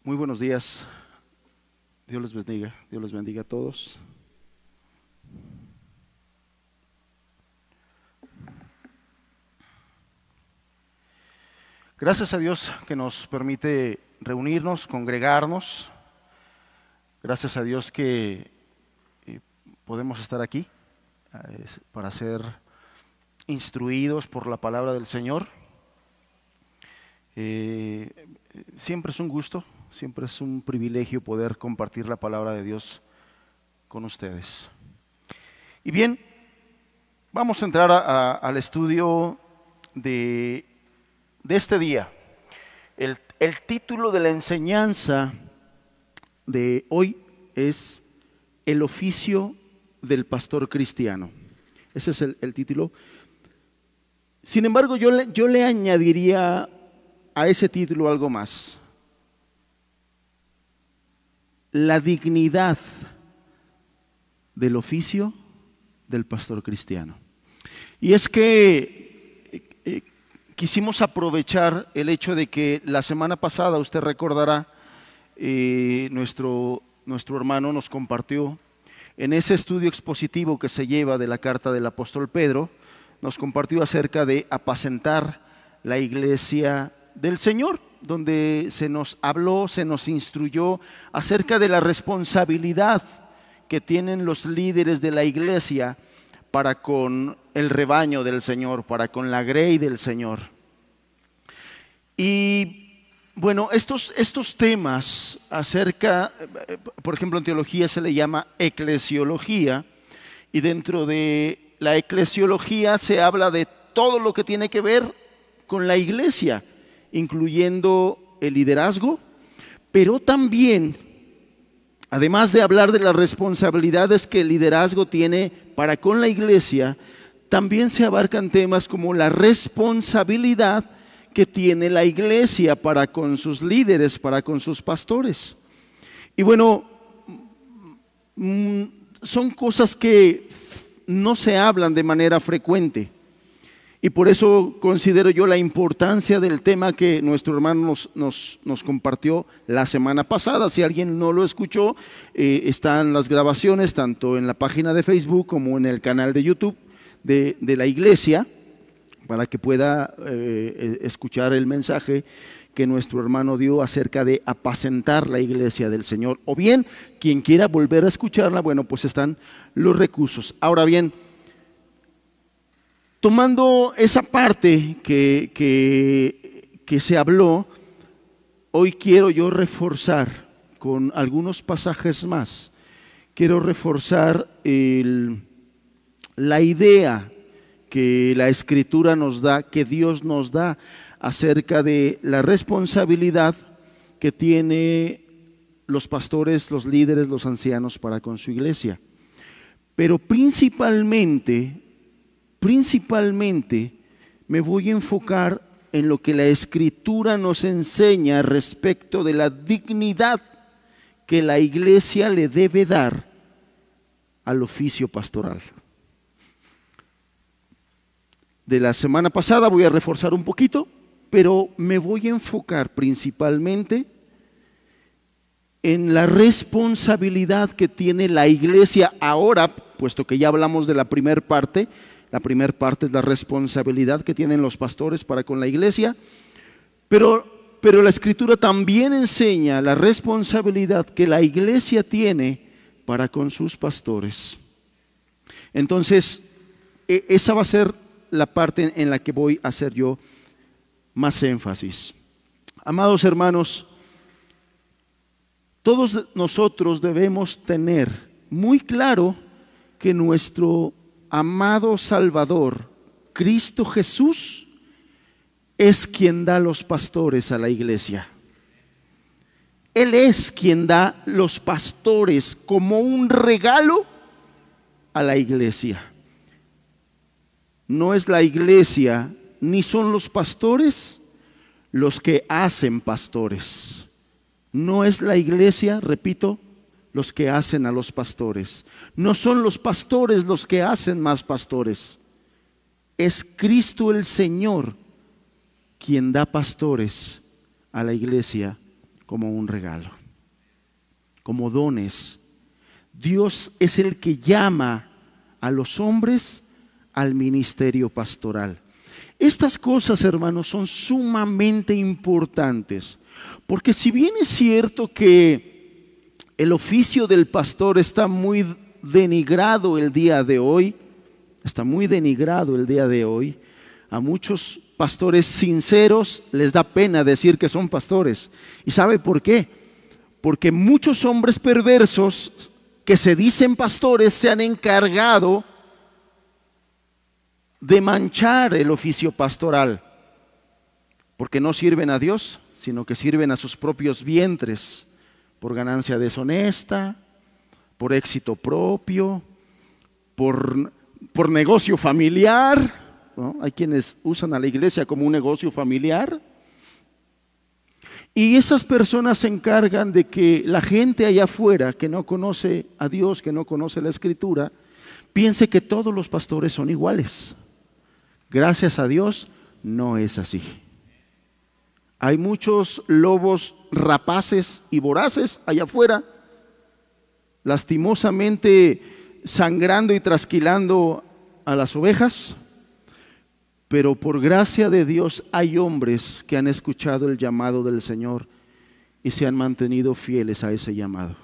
Muy buenos días. Dios les bendiga. Dios les bendiga a todos. Gracias a Dios que nos permite reunirnos, congregarnos. Gracias a Dios que podemos estar aquí para ser instruidos por la palabra del Señor. Siempre es un gusto, siempre es un privilegio poder compartir la palabra de Dios con ustedes. Y bien, vamos a entrar al estudio de este día. El título de la enseñanza de hoy es El oficio del pastor cristiano. Ese es el título. Sin embargo, yo le añadiría a ese título algo más: la dignidad del oficio del pastor cristiano. Y es que quisimos aprovechar el hecho de que la semana pasada, usted recordará, nuestro hermano nos compartió en ese estudio expositivo que se lleva de la carta del apóstol Pedro, nos compartió acerca de apacentar la iglesia del Señor, donde se nos habló, se nos instruyó acerca de la responsabilidad que tienen los líderes de la iglesia para con el rebaño del Señor, para con la grey del Señor. Y bueno, estos temas acerca, por ejemplo, en teología se le llama eclesiología, y dentro de la eclesiología se habla de todo lo que tiene que ver con la iglesia, incluyendo el liderazgo, pero también, además de hablar de las responsabilidades que el liderazgo tiene para con la iglesia, también se abarcan temas como la responsabilidad que tiene la iglesia para con sus líderes, para con sus pastores. Y bueno, son cosas que no se hablan de manera frecuente. Y por eso considero yo la importancia del tema que nuestro hermano nos compartió la semana pasada. Si alguien no lo escuchó, están las grabaciones tanto en la página de Facebook como en el canal de YouTube de la iglesia, para que pueda escuchar el mensaje que nuestro hermano dio acerca de apacentar la iglesia del Señor. O bien, quien quiera volver a escucharla, bueno, pues están los recursos. Ahora bien, tomando esa parte que se habló, hoy quiero yo reforzar con algunos pasajes más. Quiero reforzar la idea que la Escritura nos da, que Dios nos da acerca de la responsabilidad que tiene los pastores, los líderes, los ancianos para con su iglesia. Pero principalmente me voy a enfocar en lo que la Escritura nos enseña respecto de la dignidad que la iglesia le debe dar al oficio pastoral. De la semana pasada voy a reforzar un poquito, pero me voy a enfocar principalmente en la responsabilidad que tiene la iglesia ahora, puesto que ya hablamos de la primera parte. La primera parte es la responsabilidad que tienen los pastores para con la iglesia, pero la Escritura también enseña la responsabilidad que la iglesia tiene para con sus pastores. Entonces, esa va a ser la parte en la que voy a hacer yo más énfasis. Amados hermanos, todos nosotros debemos tener muy claro que nuestro amado Salvador, Cristo Jesús, es quien da los pastores a la iglesia. Él es quien da los pastores como un regalo a la iglesia. No es la iglesia ni son los pastores los que hacen pastores. No es la iglesia, repito, los que hacen a los pastores. No son los pastores los que hacen más pastores. Es Cristo el Señor quien da pastores a la iglesia como un regalo, como dones. Dios es el que llama a los hombres al ministerio pastoral. Estas cosas, hermanos, son sumamente importantes, porque si bien es cierto que el oficio del pastor está muy denigrado el día de hoy, a muchos pastores sinceros les da pena decir que son pastores. ¿Y sabe por qué? Porque muchos hombres perversos que se dicen pastores se han encargado de manchar el oficio pastoral, porque no sirven a Dios, sino que sirven a sus propios vientres, por ganancia deshonesta, por éxito propio, por negocio familiar, ¿no? Hay quienes usan a la iglesia como un negocio familiar. Y esas personas se encargan de que la gente allá afuera que no conoce a Dios, que no conoce la Escritura, piense que todos los pastores son iguales. Gracias a Dios, no es así. Hay muchos lobos rapaces y voraces allá afuera, lastimosamente sangrando y trasquilando a las ovejas, pero por gracia de Dios hay hombres que han escuchado el llamado del Señor y se han mantenido fieles a ese llamado.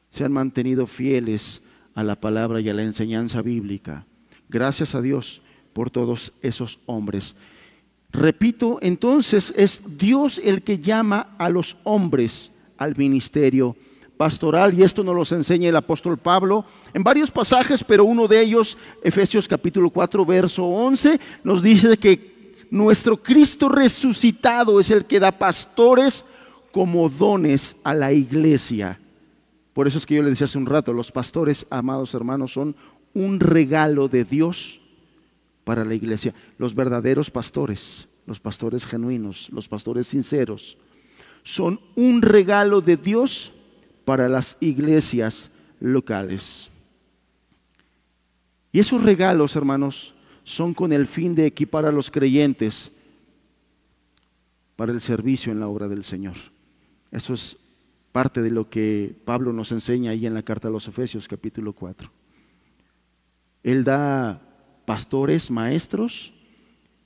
Se han mantenido fieles a la palabra y a la enseñanza bíblica. Gracias a Dios por todos esos hombres. Repito, entonces es Dios el que llama a los hombres al ministerio pastoral, y esto nos lo enseña el apóstol Pablo en varios pasajes, pero uno de ellos, Efesios capítulo 4, verso 11, nos dice que nuestro Cristo resucitado es el que da pastores como dones a la iglesia. Por eso es que yo le decía hace un rato, los pastores, amados hermanos, son un regalo de Dios para la iglesia. Los verdaderos pastores, los pastores genuinos, los pastores sinceros, son un regalo de Dios para las iglesias locales. Y esos regalos, hermanos, son con el fin de equipar a los creyentes para el servicio en la obra del Señor. Eso es parte de lo que Pablo nos enseña ahí en la carta a los Efesios capítulo 4. Él da pastores, maestros,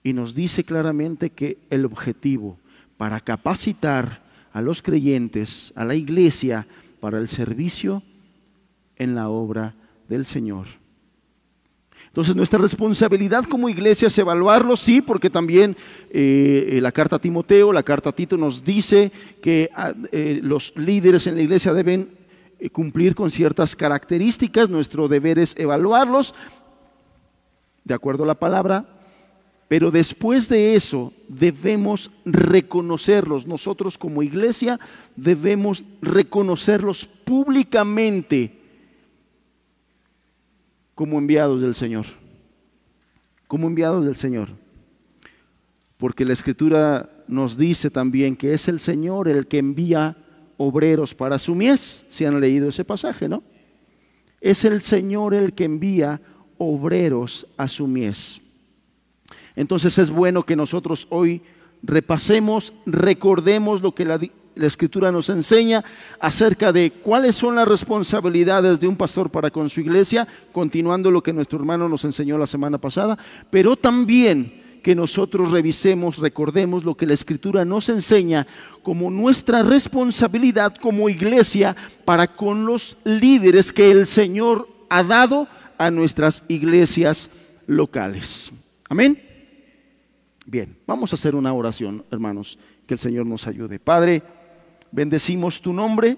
y nos dice claramente que el objetivo para capacitar a los creyentes, a la iglesia, para el servicio en la obra del Señor. Entonces nuestra responsabilidad como iglesia es evaluarlo, sí, porque también la carta a Timoteo, la carta a Tito nos dice que los líderes en la iglesia deben cumplir con ciertas características. Nuestro deber es evaluarlos de acuerdo a la palabra, pero después de eso debemos reconocerlos. Nosotros como iglesia debemos reconocerlos públicamente como enviados del Señor. Como enviados del Señor. Porque la Escritura nos dice también que es el Señor el que envía obreros para su mies. Si han leído ese pasaje, ¿no? Es el Señor el que envía obreros a su mies. Entonces es bueno que nosotros hoy repasemos, recordemos lo que la Escritura nos enseña acerca de cuáles son las responsabilidades de un pastor para con su iglesia, continuando lo que nuestro hermano nos enseñó la semana pasada, pero también que nosotros revisemos, recordemos lo que la Escritura nos enseña como nuestra responsabilidad como iglesia para con los líderes que el Señor ha dado a nuestras iglesias locales. Amén. Bien, vamos a hacer una oración, hermanos, que el Señor nos ayude. Padre, bendecimos tu nombre.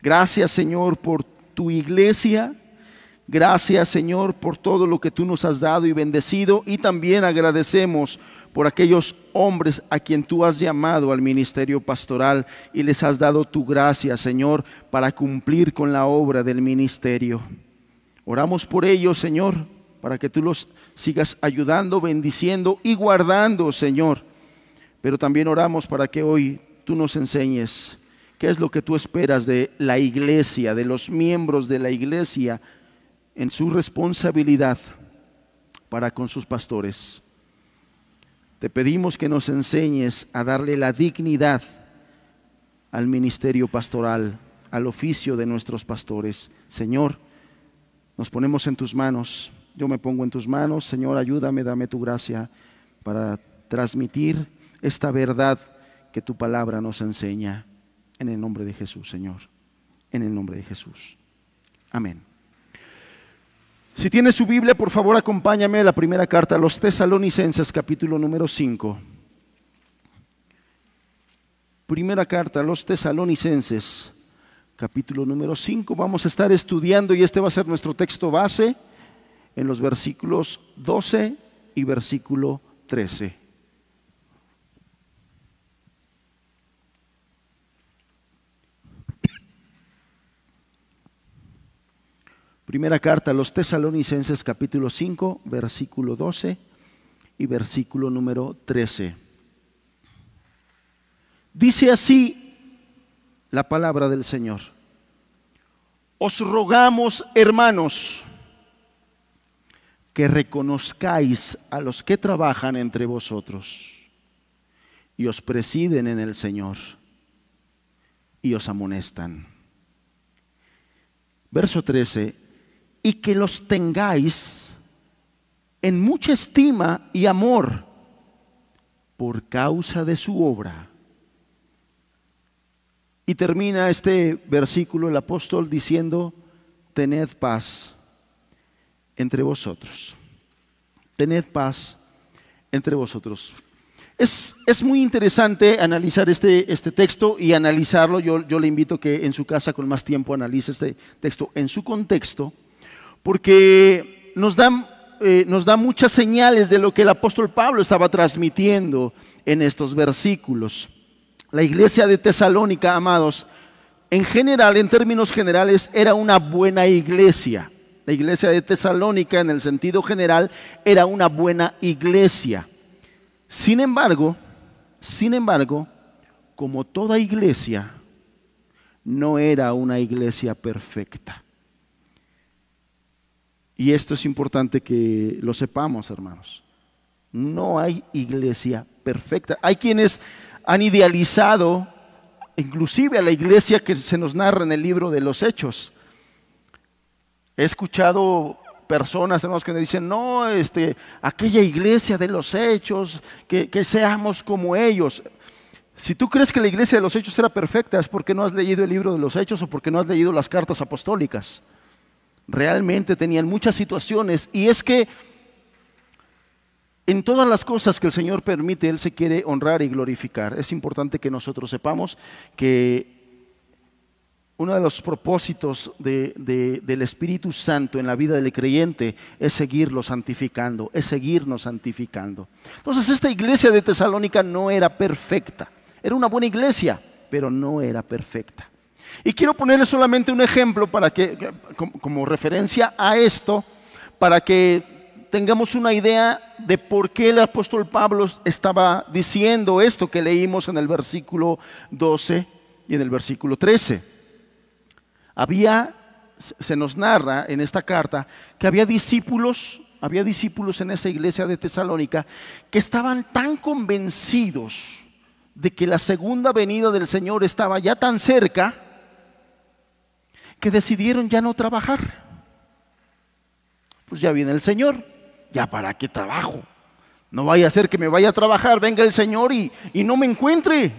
Gracias, Señor, por tu iglesia. Gracias, Señor, por todo lo que tú nos has dado y bendecido. Y también agradecemos por aquellos hombres a quien tú has llamado al ministerio pastoral y les has dado tu gracia, Señor, para cumplir con la obra del ministerio. Oramos por ellos, Señor, para que tú los sigas ayudando, bendiciendo y guardando, Señor. Pero también oramos para que hoy tú nos enseñes qué es lo que tú esperas de la iglesia, de los miembros de la iglesia en su responsabilidad para con sus pastores. Te pedimos que nos enseñes a darle la dignidad al ministerio pastoral, al oficio de nuestros pastores. Señor, nos ponemos en tus manos, yo me pongo en tus manos. Señor, ayúdame, dame tu gracia para transmitir esta verdad que tu palabra nos enseña. En el nombre de Jesús, Señor, en el nombre de Jesús. Amén. Si tiene su Biblia, por favor, acompáñame a la primera carta a los Tesalonicenses, capítulo número 5. Primera carta a los Tesalonicenses, capítulo número 5. Vamos a estar estudiando, y este va a ser nuestro texto base, en los versículos 12 y versículo 13. Primera carta a los Tesalonicenses, capítulo 5, versículo 12 y versículo número 13. Dice así la palabra del Señor: os rogamos, hermanos, que reconozcáis a los que trabajan entre vosotros y os presiden en el Señor y os amonestan. Verso 13: y que los tengáis en mucha estima y amor por causa de su obra. Y termina este versículo el apóstol diciendo: tened paz entre vosotros. Tened paz entre vosotros. Es muy interesante analizar este texto y analizarlo. Yo le invito que en su casa con más tiempo analice este texto en su contexto, porque nos da muchas señales de lo que el apóstol Pablo estaba transmitiendo en estos versículos. La iglesia de Tesalónica, amados, en general, en términos generales, era una buena iglesia. La iglesia de Tesalónica, en el sentido general, era una buena iglesia. Sin embargo, como toda iglesia, no era una iglesia perfecta. Y esto es importante que lo sepamos, hermanos. No hay iglesia perfecta. Hay quienes han idealizado inclusive a la iglesia que se nos narra en el libro de los Hechos. He escuchado personas, hermanos, que me dicen: no, aquella iglesia de los Hechos, que seamos como ellos. Si tú crees que la iglesia de los Hechos era perfecta, es porque no has leído el libro de los Hechos o porque no has leído las cartas apostólicas. Realmente tenían muchas situaciones, y es que en todas las cosas que el Señor permite, Él se quiere honrar y glorificar. Es importante que nosotros sepamos que uno de los propósitos del Espíritu Santo en la vida del creyente es seguirlo santificando, es seguirnos santificando. Entonces, esta iglesia de Tesalónica no era perfecta. Era una buena iglesia, pero no era perfecta. Y quiero ponerle solamente un ejemplo para que, como referencia a esto, para que tengamos una idea de por qué el apóstol Pablo estaba diciendo esto que leímos en el versículo 12 y en el versículo 13. Se nos narra en esta carta que había discípulos en esa iglesia de Tesalónica que estaban tan convencidos de que la segunda venida del Señor estaba ya tan cerca, que decidieron ya no trabajar. Pues ya viene el Señor, ya para qué trabajo, no vaya a ser que me vaya a trabajar, venga el Señor y no me encuentre.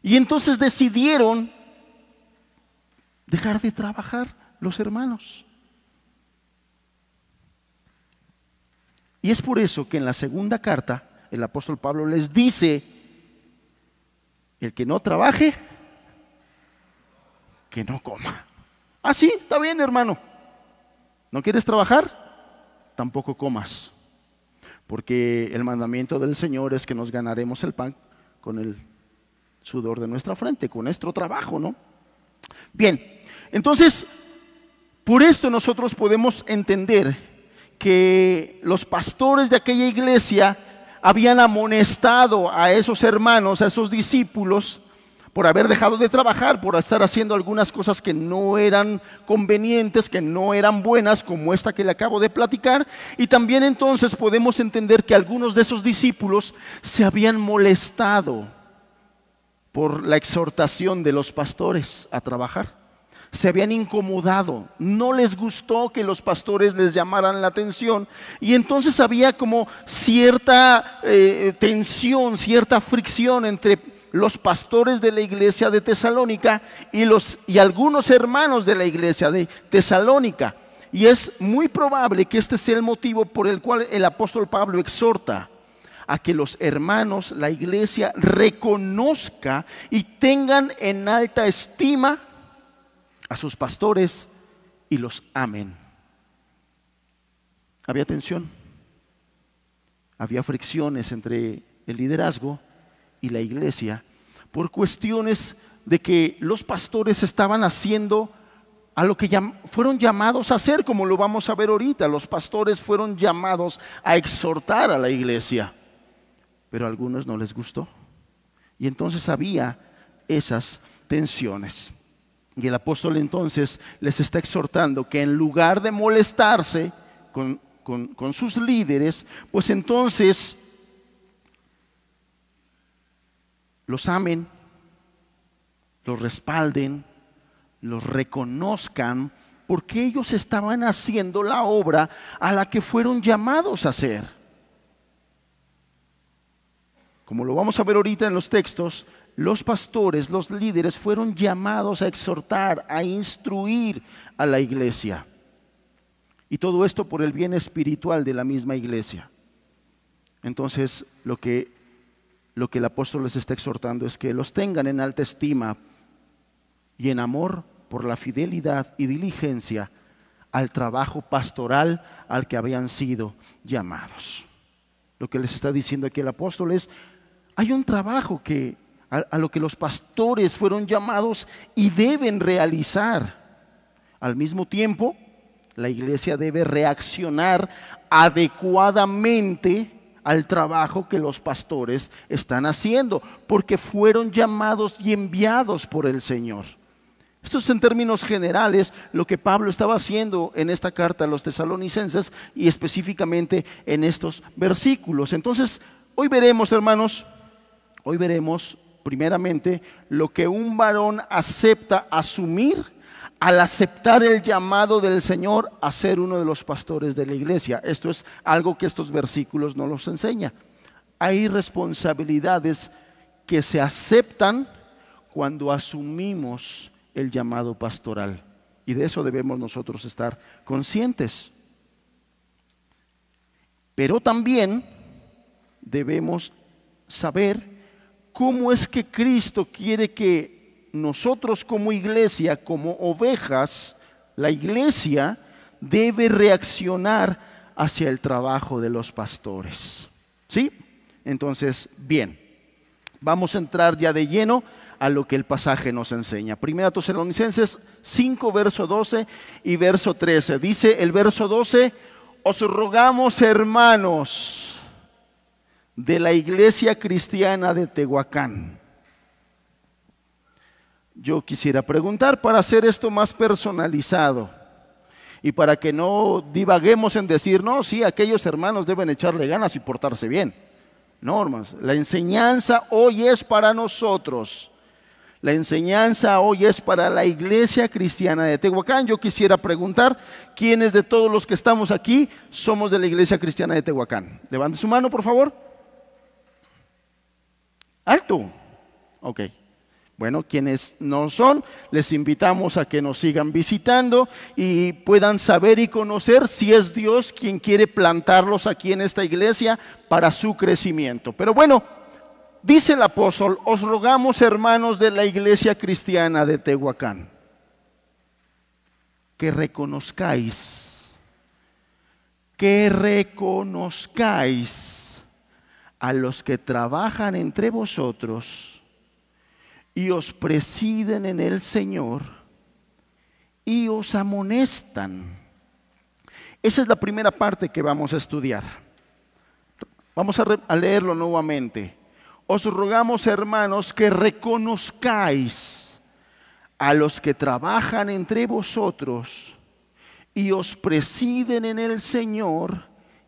Y entonces decidieron dejar de trabajar los hermanos. Y es por eso que en la segunda carta el apóstol Pablo les dice: el que no trabaje, que no coma. Ah, sí, está bien, hermano. ¿No quieres trabajar? Tampoco comas. Porque el mandamiento del Señor es que nos ganaremos el pan con el sudor de nuestra frente, con nuestro trabajo, ¿no? Bien, entonces, por esto nosotros podemos entender que los pastores de aquella iglesia habían amonestado a esos hermanos, a esos discípulos, por haber dejado de trabajar, por estar haciendo algunas cosas que no eran convenientes, que no eran buenas, como esta que le acabo de platicar. Y también entonces podemos entender que algunos de esos discípulos se habían molestado por la exhortación de los pastores a trabajar. Se habían incomodado, no les gustó que los pastores les llamaran la atención, y entonces había como cierta tensión, cierta fricción entre los pastores de la iglesia de Tesalónica y algunos hermanos de la iglesia de Tesalónica. Y es muy probable que este sea el motivo por el cual el apóstol Pablo exhorta a que los hermanos, la iglesia, reconozca y tengan en alta estima a sus pastores y los amen. Había tensión, había fricciones entre el liderazgo y la iglesia por cuestiones de que los pastores estaban haciendo a lo que fueron llamados a hacer, como lo vamos a ver ahorita. Los pastores fueron llamados a exhortar a la iglesia, pero a algunos no les gustó, y entonces había esas tensiones. Y el apóstol entonces les está exhortando que en lugar de molestarse con sus líderes, pues entonces los amen, los respalden, los reconozcan, porque ellos estaban haciendo la obra a la que fueron llamados a hacer. Como lo vamos a ver ahorita en los textos, los pastores, los líderes fueron llamados a exhortar, a instruir a la iglesia. Y todo esto por el bien espiritual de la misma iglesia. Entonces, lo que el apóstol les está exhortando es que los tengan en alta estima y en amor por la fidelidad y diligencia al trabajo pastoral al que habían sido llamados. Lo que les está diciendo aquí el apóstol es: hay un trabajo a lo que los pastores fueron llamados y deben realizar. Al mismo tiempo, la iglesia debe reaccionar adecuadamente al trabajo que los pastores están haciendo, porque fueron llamados y enviados por el Señor. Esto es en términos generales lo que Pablo estaba haciendo en esta carta a los tesalonicenses y específicamente en estos versículos. Entonces, hoy veremos, hermanos, primeramente lo que un varón acepta asumir al aceptar el llamado del Señor a ser uno de los pastores de la iglesia. Esto es algo que estos versículos no nos enseñan. Hay responsabilidades que se aceptan cuando asumimos el llamado pastoral, y de eso debemos nosotros estar conscientes. Pero también debemos saber cómo es que Cristo quiere que nosotros como iglesia, como ovejas, la iglesia debe reaccionar hacia el trabajo de los pastores. ¿Sí? Entonces, bien, vamos a entrar ya de lleno a lo que el pasaje nos enseña. Primera Tesalonicenses 5, verso 12 y verso 13. Dice el verso 12: os rogamos, hermanos de la iglesia cristiana de Tehuacán. Yo quisiera preguntar, para hacer esto más personalizado y para que no divaguemos en decir, no, sí, aquellos hermanos deben echarle ganas y portarse bien. No, hermanos, la enseñanza hoy es para nosotros. La enseñanza hoy es para la iglesia cristiana de Tehuacán. Yo quisiera preguntar, ¿quiénes de todos los que estamos aquí somos de la iglesia cristiana de Tehuacán? Levante su mano, por favor. Alto. Ok. Bueno, quienes no son, les invitamos a que nos sigan visitando y puedan saber y conocer si es Dios quien quiere plantarlos aquí en esta iglesia para su crecimiento. Pero bueno, dice el apóstol: os rogamos, hermanos de la iglesia cristiana de Tehuacán, que reconozcáis a los que trabajan entre vosotros y os presiden en el Señor y os amonestan. Esa es la primera parte que vamos a estudiar. Vamos a leerlo nuevamente. Os rogamos, hermanos, que reconozcáis a los que trabajan entre vosotros y os presiden en el Señor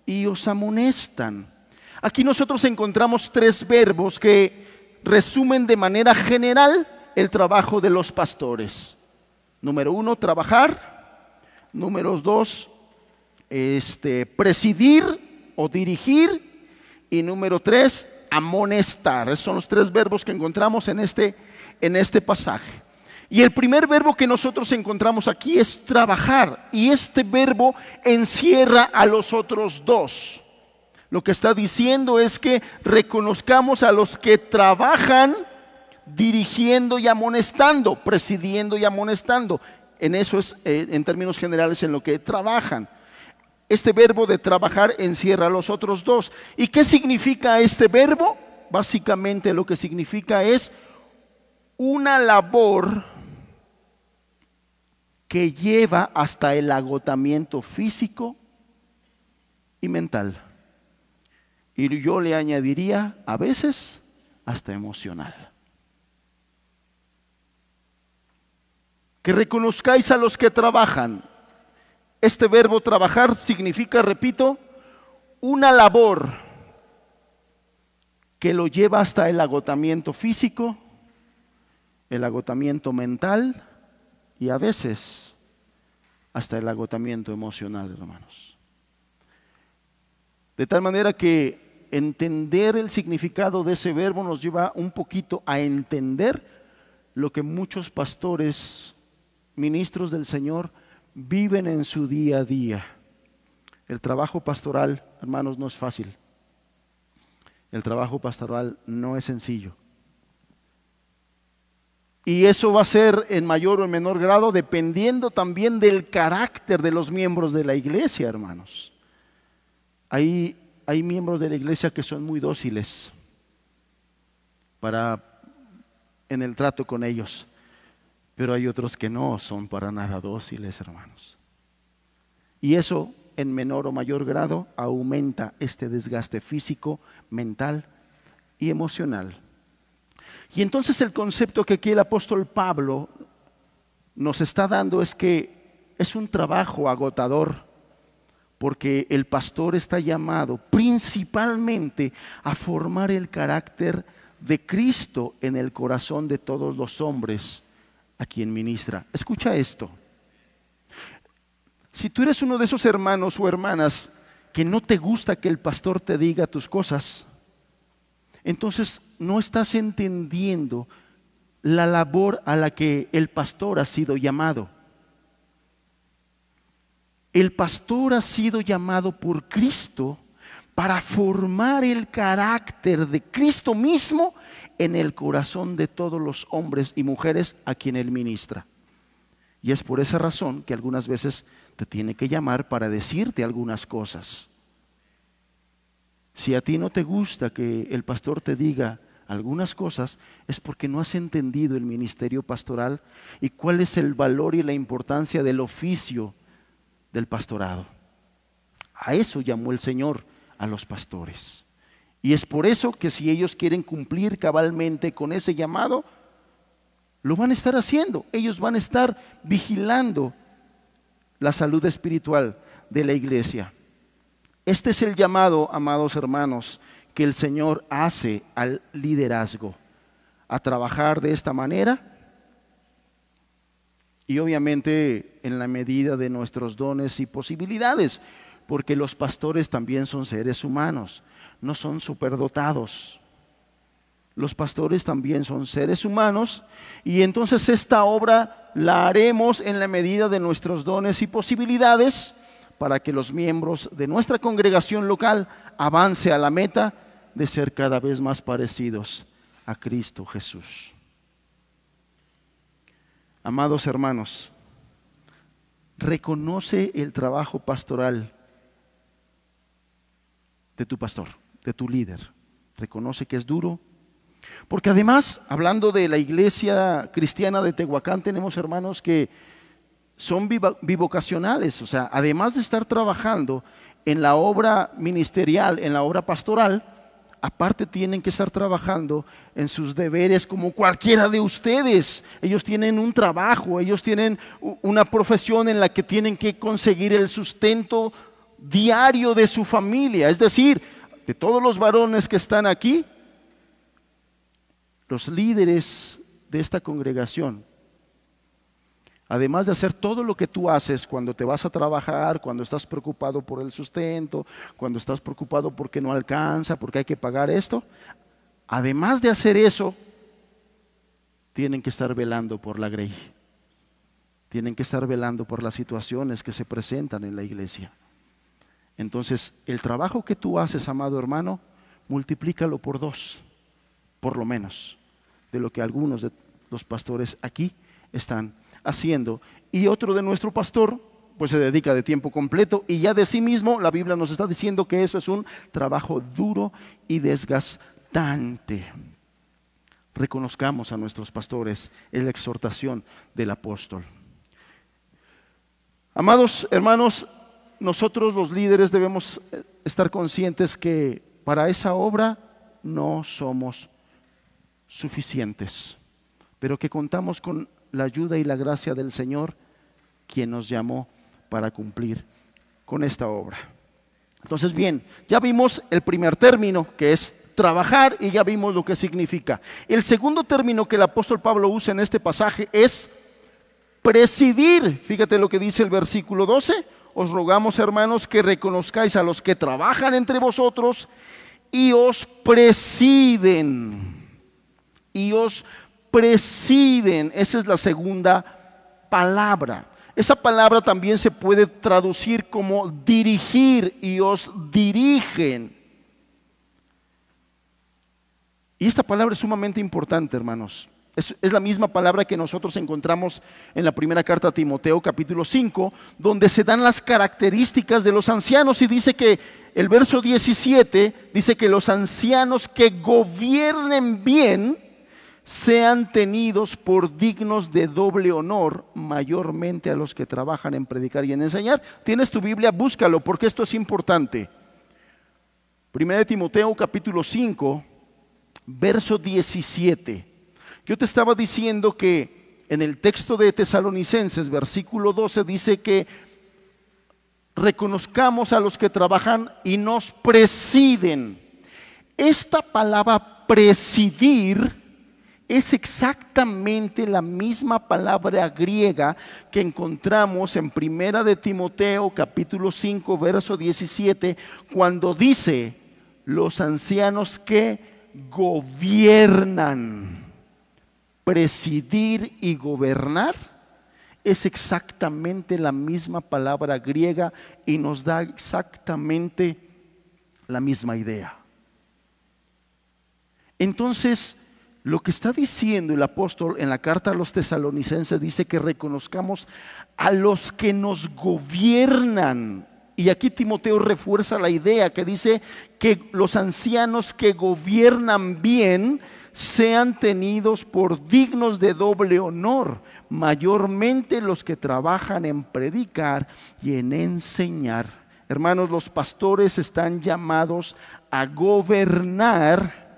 y os amonestan. Aquí nosotros encontramos tres verbos que resumen de manera general el trabajo de los pastores. Número 1, trabajar. Número 2, presidir o dirigir. Y número 3, amonestar. Esos son los 3 verbos que encontramos en este pasaje. Y el primer verbo que nosotros encontramos aquí es trabajar. Y este verbo encierra a los otros 2. Lo que está diciendo es que reconozcamos a los que trabajan dirigiendo y amonestando, presidiendo y amonestando. En eso es, en términos generales, en lo que trabajan. Este verbo de trabajar encierra a los otros 2. ¿Y qué significa este verbo? Básicamente lo que significa es una labor que lleva hasta el agotamiento físico y mental. Y yo le añadiría, a veces, hasta emocional. Que reconozcáis a los que trabajan. Este verbo trabajar significa, repito, una labor que lo lleva hasta el agotamiento físico, el agotamiento mental y a veces hasta el agotamiento emocional, hermanos. De tal manera que entender el significado de ese verbo nos lleva un poquito a entender lo que muchos pastores, ministros del Señor, viven en su día a día. El trabajo pastoral, hermanos, no es fácil. El trabajo pastoral no es sencillo. Y eso va a ser en mayor o en menor grado dependiendo también del carácter de los miembros de la iglesia, hermanos. Hay miembros de la iglesia que son muy dóciles en el trato con ellos, pero hay otros que no son para nada dóciles, hermanos. Y eso en menor o mayor grado aumenta este desgaste físico, mental y emocional. Y entonces el concepto que aquí el apóstol Pablo nos está dando es que es un trabajo agotador, porque el pastor está llamado principalmente a formar el carácter de Cristo en el corazón de todos los hombres a quien ministra. Escucha esto. Si tú eres uno de esos hermanos o hermanas que no te gusta que el pastor te diga tus cosas, entonces no estás entendiendo la labor a la que el pastor ha sido llamado. El pastor ha sido llamado por Cristo para formar el carácter de Cristo mismo en el corazón de todos los hombres y mujeres a quien él ministra. Y es por esa razón que algunas veces te tiene que llamar para decirte algunas cosas. Si a ti no te gusta que el pastor te diga algunas cosas, es porque no has entendido el ministerio pastoral y cuál es el valor y la importancia del oficio del pastorado. A eso llamó el Señor a los pastores. Y es por eso que si ellos quieren cumplir cabalmente con ese llamado, lo van a estar haciendo. Ellos van a estar vigilando la salud espiritual de la iglesia. Este es el llamado, amados hermanos, que el Señor hace al liderazgo, a trabajar de esta manera y obviamente en la medida de nuestros dones y posibilidades, porque los pastores también son seres humanos, no son superdotados. Los pastores también son seres humanos y entonces esta obra la haremos en la medida de nuestros dones y posibilidades para que los miembros de nuestra congregación local avance a la meta de ser cada vez más parecidos a Cristo Jesús. Amados hermanos, reconoce el trabajo pastoral de tu pastor, de tu líder. Reconoce que es duro. Porque además, hablando de la iglesia cristiana de Tehuacán, tenemos hermanos que son bivocacionales, o sea, además de estar trabajando en la obra ministerial, en la obra pastoral, aparte tienen que estar trabajando en sus deberes como cualquiera de ustedes. Ellos tienen un trabajo, ellos tienen una profesión en la que tienen que conseguir el sustento diario de su familia. Es decir, de todos los varones que están aquí, los líderes de esta congregación, además de hacer todo lo que tú haces cuando te vas a trabajar, cuando estás preocupado por el sustento, cuando estás preocupado porque no alcanza, porque hay que pagar esto, además de hacer eso, tienen que estar velando por la grey. Tienen que estar velando por las situaciones que se presentan en la iglesia. Entonces, el trabajo que tú haces, amado hermano, multiplícalo por 2, por lo menos, de lo que algunos de los pastores aquí están haciendo. Y otro de nuestro pastor, pues se dedica de tiempo completo y ya de sí mismo la Biblia nos está diciendo que eso es un trabajo duro y desgastante. Reconozcamos a nuestros pastores, es la exhortación del apóstol. Amados hermanos, nosotros los líderes debemos estar conscientes que para esa obra no somos suficientes, pero que contamos con la ayuda y la gracia del Señor, quien nos llamó para cumplir con esta obra. Entonces, bien, ya vimos el primer término, que es trabajar, y ya vimos lo que significa. El segundo término que el apóstol Pablo usa en este pasaje es presidir. Fíjate lo que dice el versículo 12. Os rogamos, hermanos, que reconozcáis a los que trabajan entre vosotros y os presiden. Y os presiden. Esa es la segunda palabra. Esa palabra también se puede traducir como dirigir, y os dirigen. Y esta palabra es sumamente importante, hermanos. Es la misma palabra que nosotros encontramos en la primera carta a Timoteo, capítulo 5, donde se dan las características de los ancianos, y dice que el verso 17 dice que los ancianos que gobiernen bien sean tenidos por dignos de doble honor, mayormente a los que trabajan en predicar y en enseñar. ¿Tienes tu Biblia? Búscalo, porque esto es importante. Primera de Timoteo, capítulo 5, verso 17. Yo te estaba diciendo que en el texto de Tesalonicenses, versículo 12, dice que reconozcamos a los que trabajan y nos presiden. Esta palabra presidir es exactamente la misma palabra griega que encontramos en Primera de Timoteo, capítulo 5, verso 17, cuando dice los ancianos que gobiernan. Presidir y gobernar es exactamente la misma palabra griega y nos da exactamente la misma idea. Entonces, lo que está diciendo el apóstol en la carta a los tesalonicenses, dice que reconozcamos a los que nos gobiernan. Y aquí Timoteo refuerza la idea que dice que los ancianos que gobiernan bien sean tenidos por dignos de doble honor, mayormente los que trabajan en predicar y en enseñar. Hermanos, los pastores están llamados a gobernar,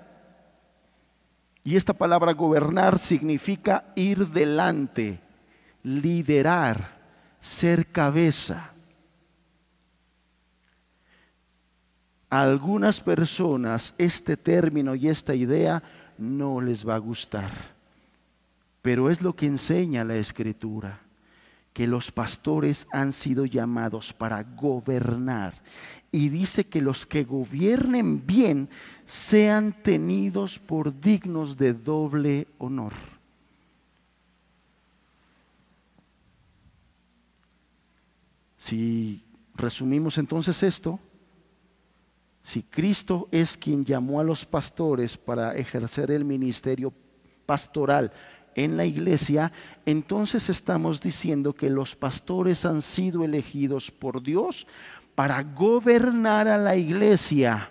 y esta palabra gobernar significa ir delante, liderar, ser cabeza. A algunas personas este término y esta idea no les va a gustar, pero es lo que enseña la Escritura, que los pastores han sido llamados para gobernar, y dice que los que gobiernen bien sean tenidos por dignos de doble honor. Si resumimos entonces esto, si Cristo es quien llamó a los pastores para ejercer el ministerio pastoral en la iglesia, entonces estamos diciendo que los pastores han sido elegidos por Dios para gobernar a la iglesia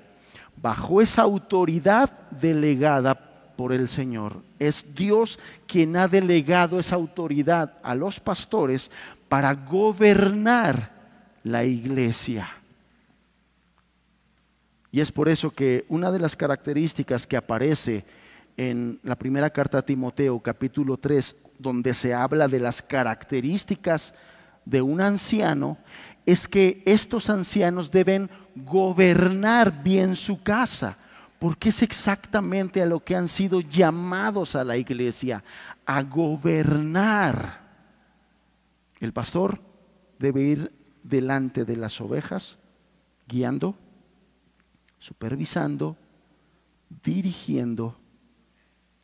bajo esa autoridad delegada por el Señor. Es Dios quien ha delegado esa autoridad a los pastores para gobernar la iglesia. Y es por eso que una de las características que aparece en la primera carta a Timoteo, capítulo 3, donde se habla de las características de un anciano, es que estos ancianos deben gobernar bien su casa, porque es exactamente a lo que han sido llamados a la iglesia, a gobernar. El pastor debe ir delante de las ovejas, guiando, supervisando, dirigiendo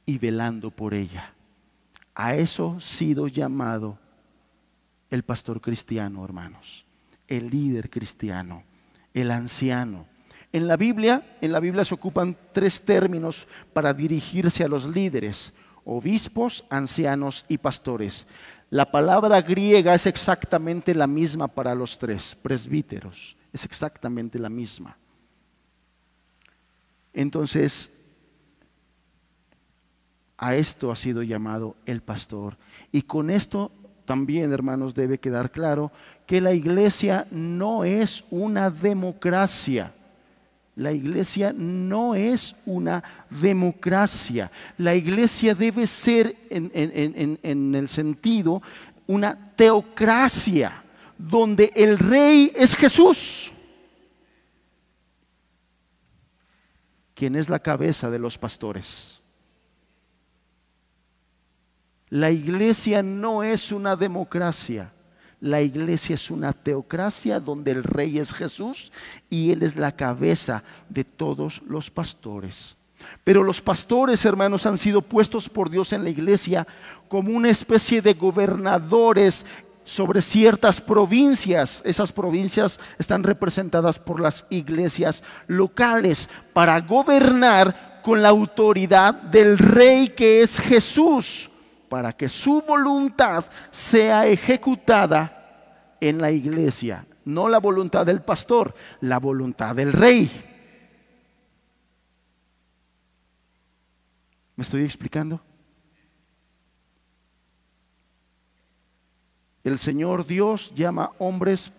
y velando por ella. A eso ha sido llamado el pastor cristiano, hermanos, el líder cristiano, el anciano. En la Biblia se ocupan 3 términos para dirigirse a los líderes: obispos, ancianos y pastores. La palabra griega es exactamente la misma para los 3, presbíteros, es exactamente la misma. Entonces, a esto ha sido llamado el pastor. Y con esto también, hermanos, debe quedar claro que la iglesia no es una democracia. La iglesia no es una democracia. La iglesia debe ser, en el sentido, una teocracia, donde el rey es Jesús, quien es la cabeza de los pastores. La iglesia no es una democracia. La iglesia es una teocracia donde el rey es Jesús y Él es la cabeza de todos los pastores. Pero los pastores, hermanos, han sido puestos por Dios en la iglesia como una especie de gobernadores sobre ciertas provincias. Esas provincias están representadas por las iglesias locales para gobernar con la autoridad del rey que es Jesús, para que su voluntad sea ejecutada en la iglesia. No la voluntad del pastor, la voluntad del rey. ¿Me estoy explicando? El Señor Dios llama hombres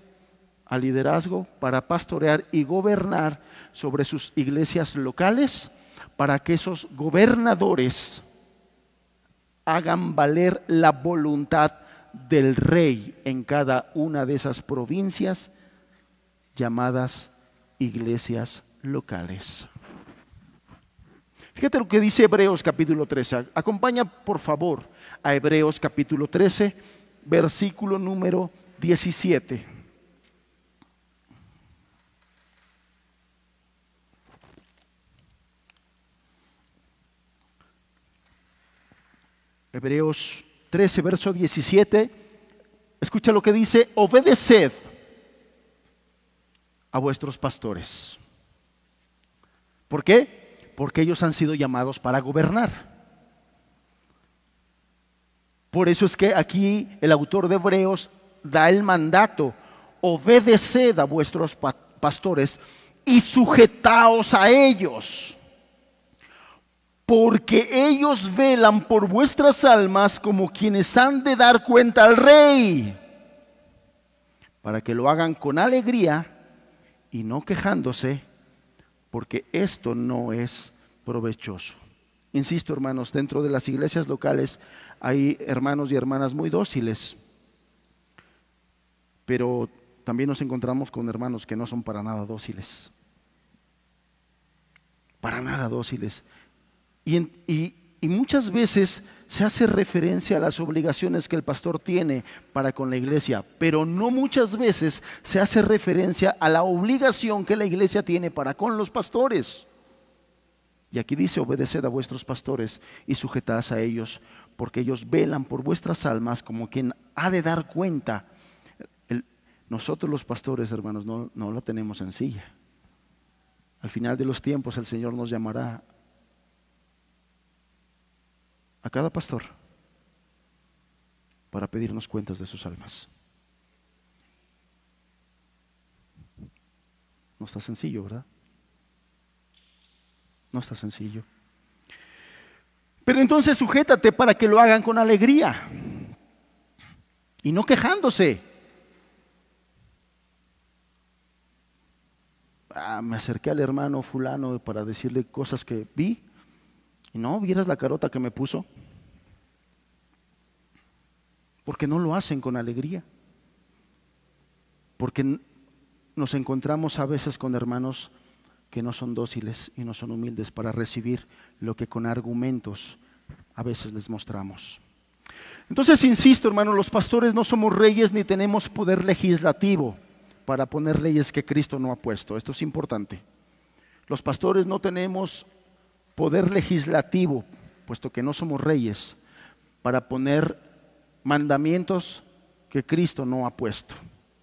al liderazgo para pastorear y gobernar sobre sus iglesias locales, para que esos gobernadores hagan valer la voluntad del rey en cada una de esas provincias llamadas iglesias locales. Fíjate lo que dice Hebreos capítulo 13. Acompaña por favor a Hebreos capítulo 13, versículo número 17. Hebreos 13, verso 17, escucha lo que dice: obedeced a vuestros pastores. ¿Por qué? Porque ellos han sido llamados para gobernar. Por eso es que aquí el autor de Hebreos da el mandato: obedeced a vuestros pastores y sujetaos a ellos, porque ellos velan por vuestras almas como quienes han de dar cuenta al rey, para que lo hagan con alegría y no quejándose, porque esto no es provechoso. Insisto, hermanos, dentro de las iglesias locales hay hermanos y hermanas muy dóciles, pero también nos encontramos con hermanos que no son para nada dóciles. Para nada dóciles. Y muchas veces se hace referencia a las obligaciones que el pastor tiene para con la iglesia, pero no muchas veces se hace referencia a la obligación que la iglesia tiene para con los pastores. Y aquí dice: obedeced a vuestros pastores y sujetad a ellos, porque ellos velan por vuestras almas como quien ha de dar cuenta. Nosotros los pastores, hermanos, no la tenemos sencilla. Al final de los tiempos el Señor nos llamará a cada pastor para pedirnos cuentas de sus almas. No está sencillo, ¿verdad? No está sencillo. Pero entonces sujétate para que lo hagan con alegría y no quejándose. Me acerqué al hermano fulano para decirle cosas que vi, y no vieras la carota que me puso, porque no lo hacen con alegría. Porque nos encontramos a veces con hermanos que no son dóciles y no son humildes para recibir lo que con argumentos a veces les mostramos. Entonces, insisto, hermano, los pastores no somos reyes ni tenemos poder legislativo para poner leyes que Cristo no ha puesto. Esto es importante. Los pastores no tenemos poder legislativo, puesto que no somos reyes, para poner mandamientos que Cristo no ha puesto.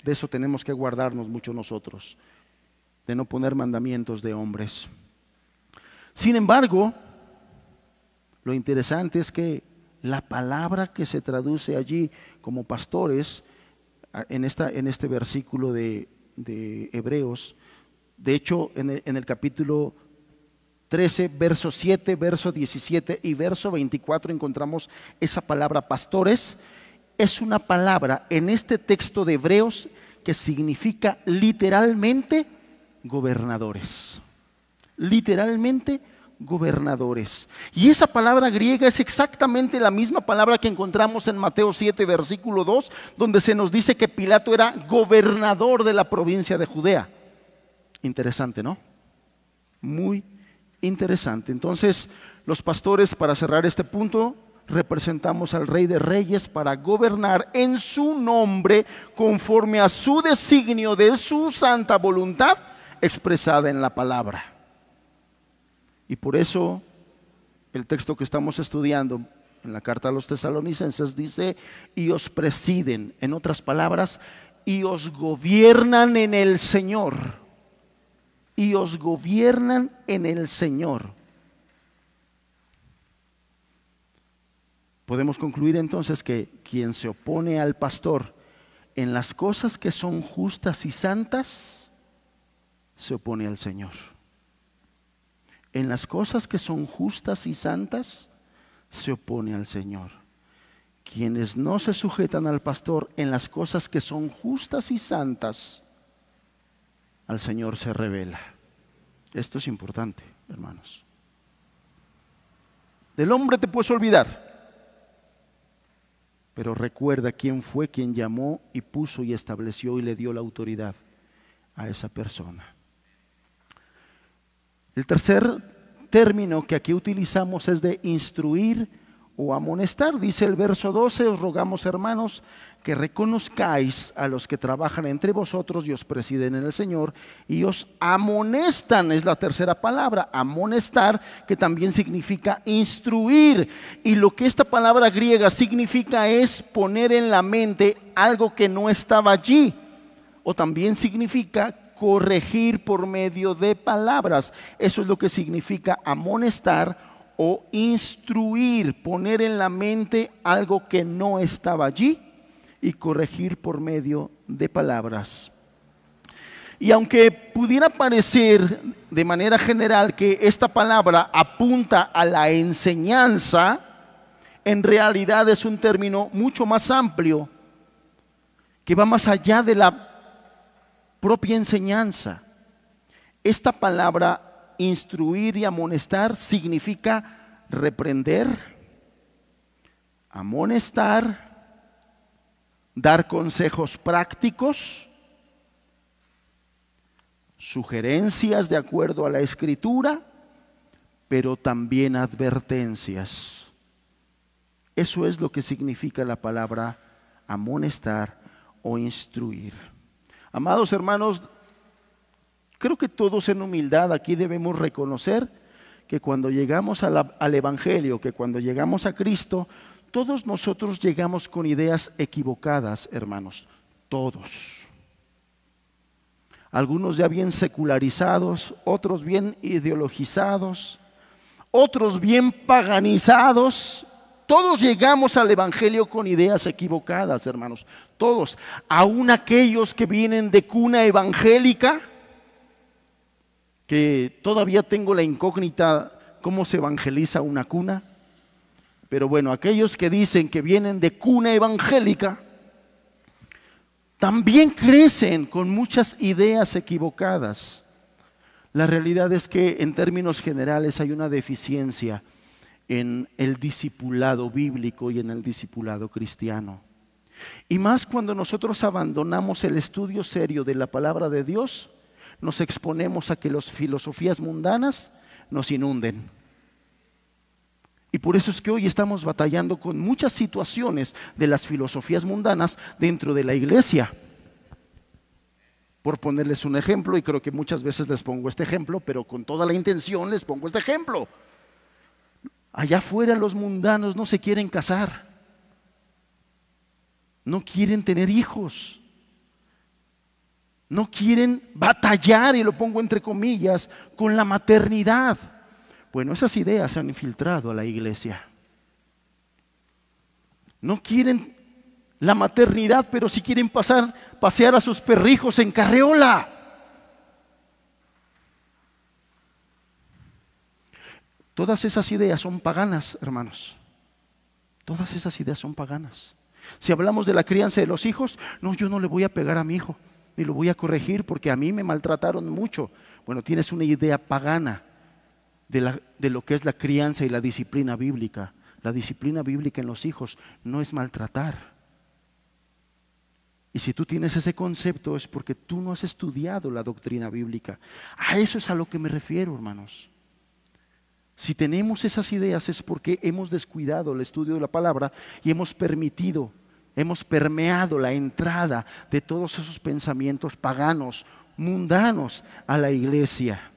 De eso tenemos que guardarnos mucho nosotros, de no poner mandamientos de hombres. Sin embargo, lo interesante es que la palabra que se traduce allí como pastores, en este versículo de Hebreos, de hecho en el capítulo 13, verso 7, verso 17 y verso 24 encontramos esa palabra pastores. Es una palabra en este texto de Hebreos que significa literalmente gobernadores. Literalmente gobernadores. Y esa palabra griega es exactamente la misma palabra que encontramos en Mateo 7, versículo 2, donde se nos dice que Pilato era gobernador de la provincia de Judea. Interesante, ¿no? Muy interesante. Entonces, los pastores, para cerrar este punto, representamos al Rey de Reyes para gobernar en su nombre conforme a su designio de su santa voluntad expresada en la palabra. Y por eso el texto que estamos estudiando en la carta a los Tesalonicenses dice: y os presiden, en otras palabras, y os gobiernan en el Señor. Y os gobiernan en el Señor. Podemos concluir entonces que quien se opone al pastor en las cosas que son justas y santas, se opone al Señor. En las cosas que son justas y santas, se opone al Señor. Quienes no se sujetan al pastor en las cosas que son justas y santas, al Señor se revela. Esto es importante, hermanos. Del hombre te puedes olvidar, pero recuerda quién fue quien llamó y puso y estableció y le dio la autoridad a esa persona. El tercer término que aquí utilizamos es de instruir o amonestar. Dice el verso 12: os rogamos, hermanos, que reconozcáis a los que trabajan entre vosotros y os presiden en el Señor y os amonestan. Es la tercera palabra, amonestar, que también significa instruir. Y lo que esta palabra griega significa es poner en la mente algo que no estaba allí, o también significa corregir por medio de palabras. Eso es lo que significa amonestar o instruir, poner en la mente algo que no estaba allí y corregir por medio de palabras. Y aunque pudiera parecer de manera general que esta palabra apunta a la enseñanza, en realidad es un término mucho más amplio que va más allá de la propia enseñanza. Esta palabra instruir y amonestar significa reprender, amonestar, dar consejos prácticos, sugerencias de acuerdo a la Escritura, pero también advertencias. Eso es lo que significa la palabra amonestar o instruir. Amados hermanos, creo que todos en humildad aquí debemos reconocer que cuando llegamos al Evangelio, que cuando llegamos a Cristo, todos nosotros llegamos con ideas equivocadas, hermanos, todos. Algunos ya bien secularizados, otros bien ideologizados, otros bien paganizados. Todos llegamos al Evangelio con ideas equivocadas, hermanos. Todos, aún aquellos que vienen de cuna evangélica, que todavía tengo la incógnita cómo se evangeliza una cuna, pero bueno, aquellos que dicen que vienen de cuna evangélica, también crecen con muchas ideas equivocadas. La realidad es que en términos generales hay una deficiencia en el discipulado bíblico y en el discipulado cristiano. Y más cuando nosotros abandonamos el estudio serio de la palabra de Dios, nos exponemos a que las filosofías mundanas nos inunden. Y por eso es que hoy estamos batallando con muchas situaciones de las filosofías mundanas dentro de la iglesia. Por ponerles un ejemplo, y creo que muchas veces les pongo este ejemplo, pero con toda la intención les pongo este ejemplo. Allá afuera los mundanos no se quieren casar, no quieren tener hijos, no quieren batallar, y lo pongo entre comillas, con la maternidad. Bueno, esas ideas se han infiltrado a la iglesia. No quieren la maternidad, pero sí quieren pasear a sus perrijos en carreola. Todas esas ideas son paganas, hermanos. Todas esas ideas son paganas. Si hablamos de la crianza de los hijos, no, yo no le voy a pegar a mi hijo, ni lo voy a corregir porque a mí me maltrataron mucho. Bueno, tienes una idea pagana de lo que es la crianza y la disciplina bíblica. La disciplina bíblica en los hijos no es maltratar. Y si tú tienes ese concepto es porque tú no has estudiado la doctrina bíblica. A eso es a lo que me refiero, hermanos. Si tenemos esas ideas es porque hemos descuidado el estudio de la palabra y hemos permeado la entrada de todos esos pensamientos paganos, mundanos a la iglesia.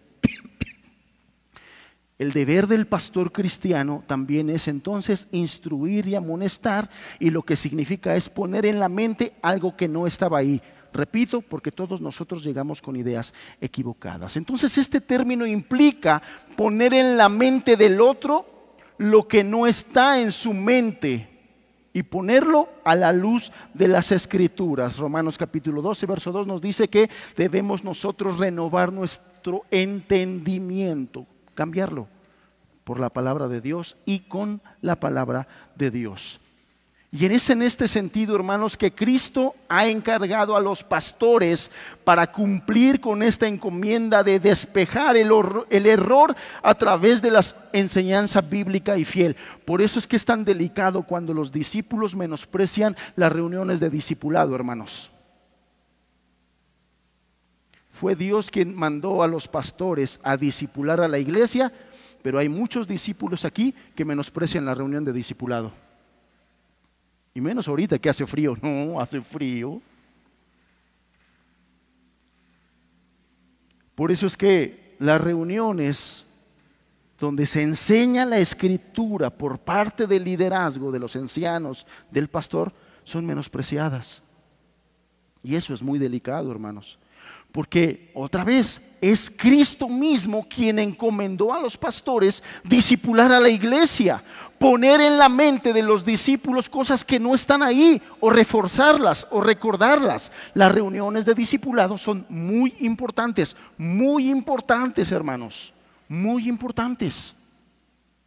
El deber del pastor cristiano también es entonces instruir y amonestar, y lo que significa es poner en la mente algo que no estaba ahí. Repito, porque todos nosotros llegamos con ideas equivocadas. Entonces este término implica poner en la mente del otro lo que no está en su mente y ponerlo a la luz de las Escrituras. Romanos capítulo 12, verso 2 nos dice que debemos nosotros renovar nuestro entendimiento, cambiarlo por la palabra de Dios y con la palabra de Dios. Y es en este sentido, hermanos, que Cristo ha encargado a los pastores para cumplir con esta encomienda de despejar el error a través de la enseñanza bíblica y fiel. Por eso es que es tan delicado cuando los discípulos menosprecian las reuniones de discipulado, hermanos. Fue Dios quien mandó a los pastores a discipular a la iglesia, pero hay muchos discípulos aquí que menosprecian la reunión de discipulado. Y menos ahorita que hace frío. No, hace frío. Por eso es que las reuniones donde se enseña la Escritura por parte del liderazgo de los ancianos, del pastor, son menospreciadas. Y eso es muy delicado, hermanos. Porque otra vez es Cristo mismo quien encomendó a los pastores discipular a la iglesia, poner en la mente de los discípulos cosas que no están ahí, o reforzarlas o recordarlas. Las reuniones de discipulado son muy importantes, hermanos, muy importantes,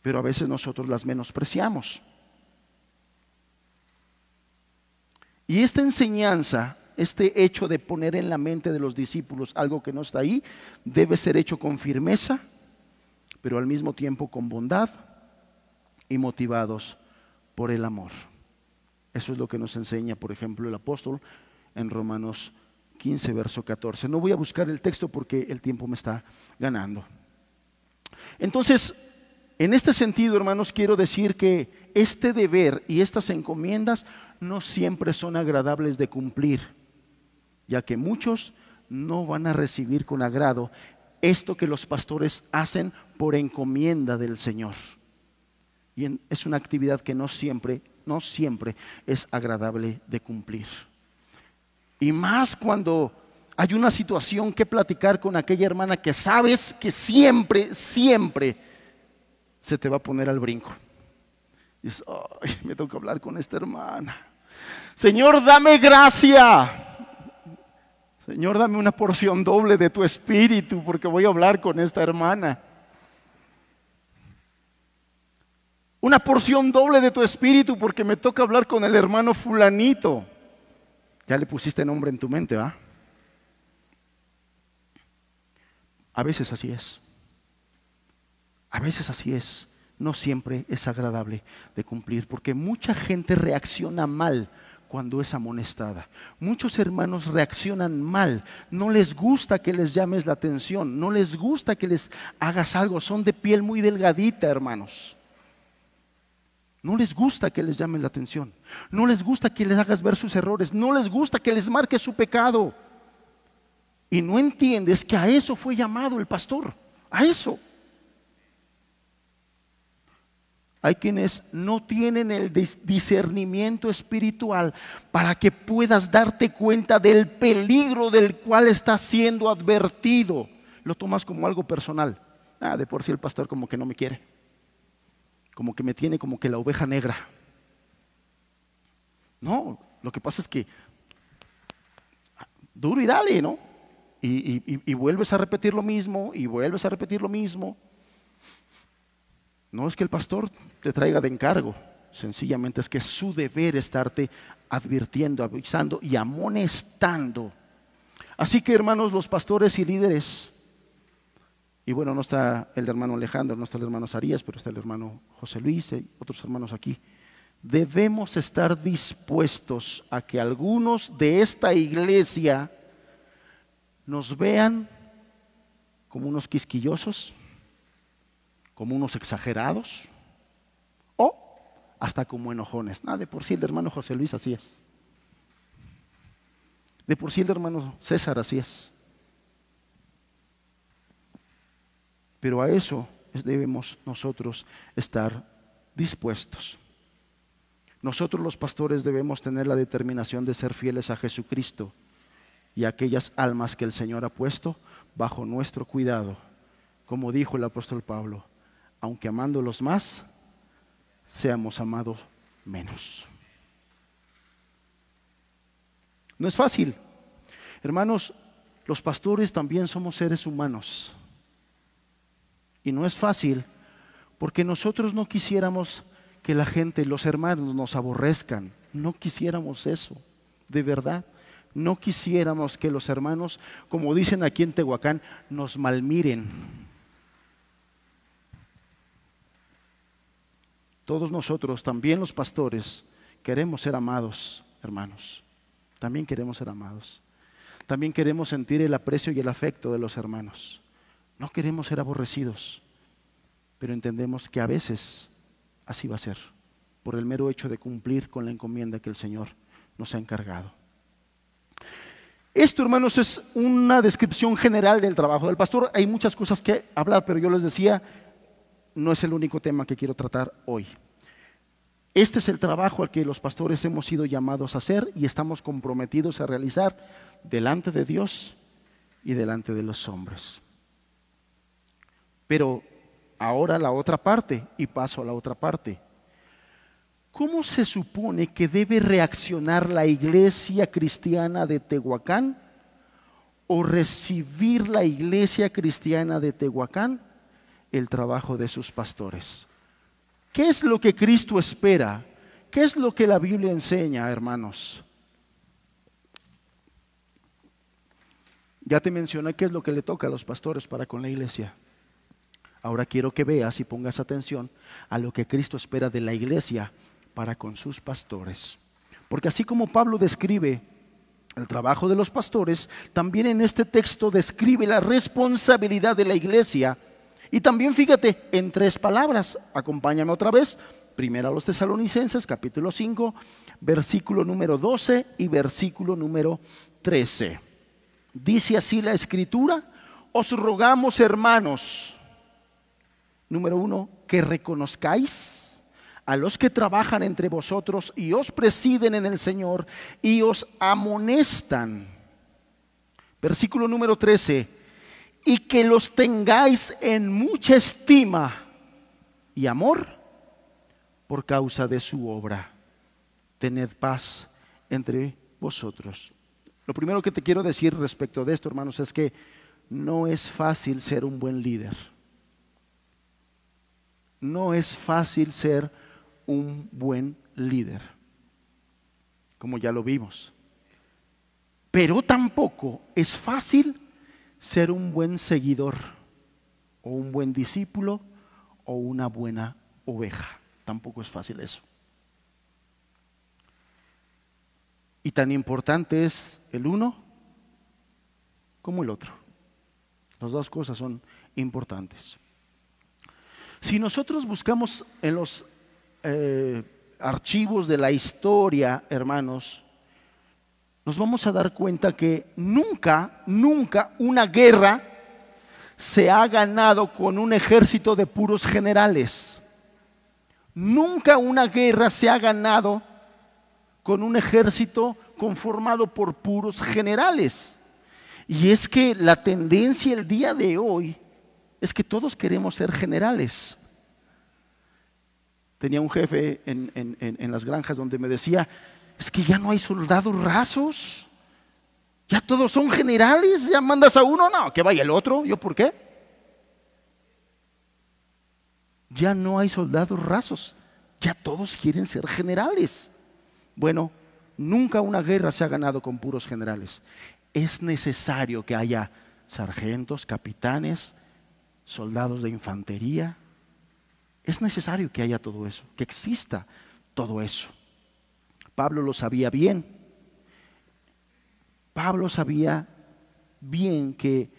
pero a veces nosotros las menospreciamos. Y esta enseñanza, este hecho de poner en la mente de los discípulos algo que no está ahí, debe ser hecho con firmeza, pero al mismo tiempo con bondad y motivados por el amor. Eso es lo que nos enseña, por ejemplo, el apóstol en Romanos 15, verso 14. No voy a buscar el texto porque el tiempo me está ganando. Entonces, en este sentido, hermanos, quiero decir que este deber y estas encomiendas no siempre son agradables de cumplir, ya que muchos no van a recibir con agrado esto que los pastores hacen por encomienda del Señor. Y es una actividad que no siempre es agradable de cumplir. Y más cuando hay una situación que platicar con aquella hermana que sabes que siempre se te va a poner al brinco. Y dices, ay, me tengo que hablar con esta hermana. Señor, dame gracia. Señor, dame una porción doble de tu espíritu porque voy a hablar con esta hermana. Una porción doble de tu espíritu porque me toca hablar con el hermano fulanito. Ya le pusiste nombre en tu mente, ¿va? A veces así es. A veces así es. No siempre es agradable de cumplir porque mucha gente reacciona mal cuando es amonestada. Muchos hermanos reaccionan mal, no les gusta que les llames la atención, no les gusta que les hagas algo, son de piel muy delgadita, hermanos. No les gusta que les llames la atención, no les gusta que les hagas ver sus errores, no les gusta que les marques su pecado. Y no entiendes que a eso fue llamado el pastor, a eso. Hay quienes no tienen el discernimiento espiritual para que puedas darte cuenta del peligro del cual estás siendo advertido. Lo tomas como algo personal. De por sí el pastor como que no me quiere, como que me tiene como que la oveja negra. No, lo que pasa es que duro y dale, ¿no? Y vuelves a repetir lo mismo, y vuelves a repetir lo mismo. No es que el pastor te traiga de encargo, sencillamente es que es su deber estarte advirtiendo, avisando y amonestando. Así que, hermanos, los pastores y líderes, y bueno, no está el hermano Alejandro, no está el hermano Sarías, pero está el hermano José Luis y otros hermanos aquí, debemos estar dispuestos a que algunos de esta iglesia nos vean como unos quisquillosos, como unos exagerados o hasta como enojones. De por sí el hermano José Luis así es. De por sí el hermano César así es. Pero a eso debemos nosotros estar dispuestos. Nosotros los pastores debemos tener la determinación de ser fieles a Jesucristo y a aquellas almas que el Señor ha puesto bajo nuestro cuidado. Como dijo el apóstol Pablo, aunque amándolos más, seamos amados menos. No es fácil. Hermanos, los pastores también somos seres humanos. Y no es fácil porque nosotros no quisiéramos que la gente, los hermanos nos aborrezcan. No quisiéramos eso, de verdad. No quisiéramos que los hermanos, como dicen aquí en Tehuacán, nos malmiren. Todos nosotros, también los pastores, queremos ser amados, hermanos. También queremos ser amados. También queremos sentir el aprecio y el afecto de los hermanos. No queremos ser aborrecidos, pero entendemos que a veces así va a ser, por el mero hecho de cumplir con la encomienda que el Señor nos ha encargado. Esto, hermanos, es una descripción general del trabajo del pastor. Hay muchas cosas que hablar, pero yo les decía, no es el único tema que quiero tratar hoy. Este es el trabajo al que los pastores hemos sido llamados a hacer y estamos comprometidos a realizar delante de Dios y delante de los hombres. Pero ahora la otra parte, y paso a la otra parte. ¿Cómo se supone que debe reaccionar la iglesia cristiana de Tehuacán o recibir la iglesia cristiana de Tehuacán el trabajo de sus pastores? ¿Qué es lo que Cristo espera? ¿Qué es lo que la Biblia enseña, hermanos? Ya te mencioné qué es lo que le toca a los pastores para con la iglesia. Ahora quiero que veas y pongas atención a lo que Cristo espera de la iglesia para con sus pastores. Porque así como Pablo describe el trabajo de los pastores, también en este texto describe la responsabilidad de la iglesia. Y también fíjate, en 3 palabras, acompáñame otra vez, primero a los Tesalonicenses, capítulo 5, versículo número 12 y versículo número 13. Dice así la Escritura: os rogamos, hermanos, número 1, que reconozcáis a los que trabajan entre vosotros y os presiden en el Señor y os amonestan. Versículo número 13, y que los tengáis en mucha estima y amor por causa de su obra. Tened paz entre vosotros. Lo primero que te quiero decir respecto de esto, hermanos, es que no es fácil ser un buen líder. No es fácil ser un buen líder, como ya lo vimos. Pero tampoco es fácil ser un buen seguidor, o un buen discípulo, o una buena oveja. Tampoco es fácil eso. Y tan importante es el uno como el otro. Las dos cosas son importantes. Si nosotros buscamos en los archivos de la historia, hermanos, nos vamos a dar cuenta que nunca una guerra se ha ganado con un ejército de puros generales. Nunca una guerra se ha ganado con un ejército conformado por puros generales. Y es que la tendencia el día de hoy es que todos queremos ser generales. Tenía un jefe en las granjas donde me decía, es que ya no hay soldados rasos, ya todos son generales, ya mandas a uno, no, que vaya el otro. ¿Yo por qué? Ya no hay soldados rasos, ya todos quieren ser generales. Bueno, nunca una guerra se ha ganado con puros generales. Es necesario que haya sargentos, capitanes, soldados de infantería. Es necesario que haya todo eso, que exista todo eso. Pablo lo sabía bien. Pablo sabía bien que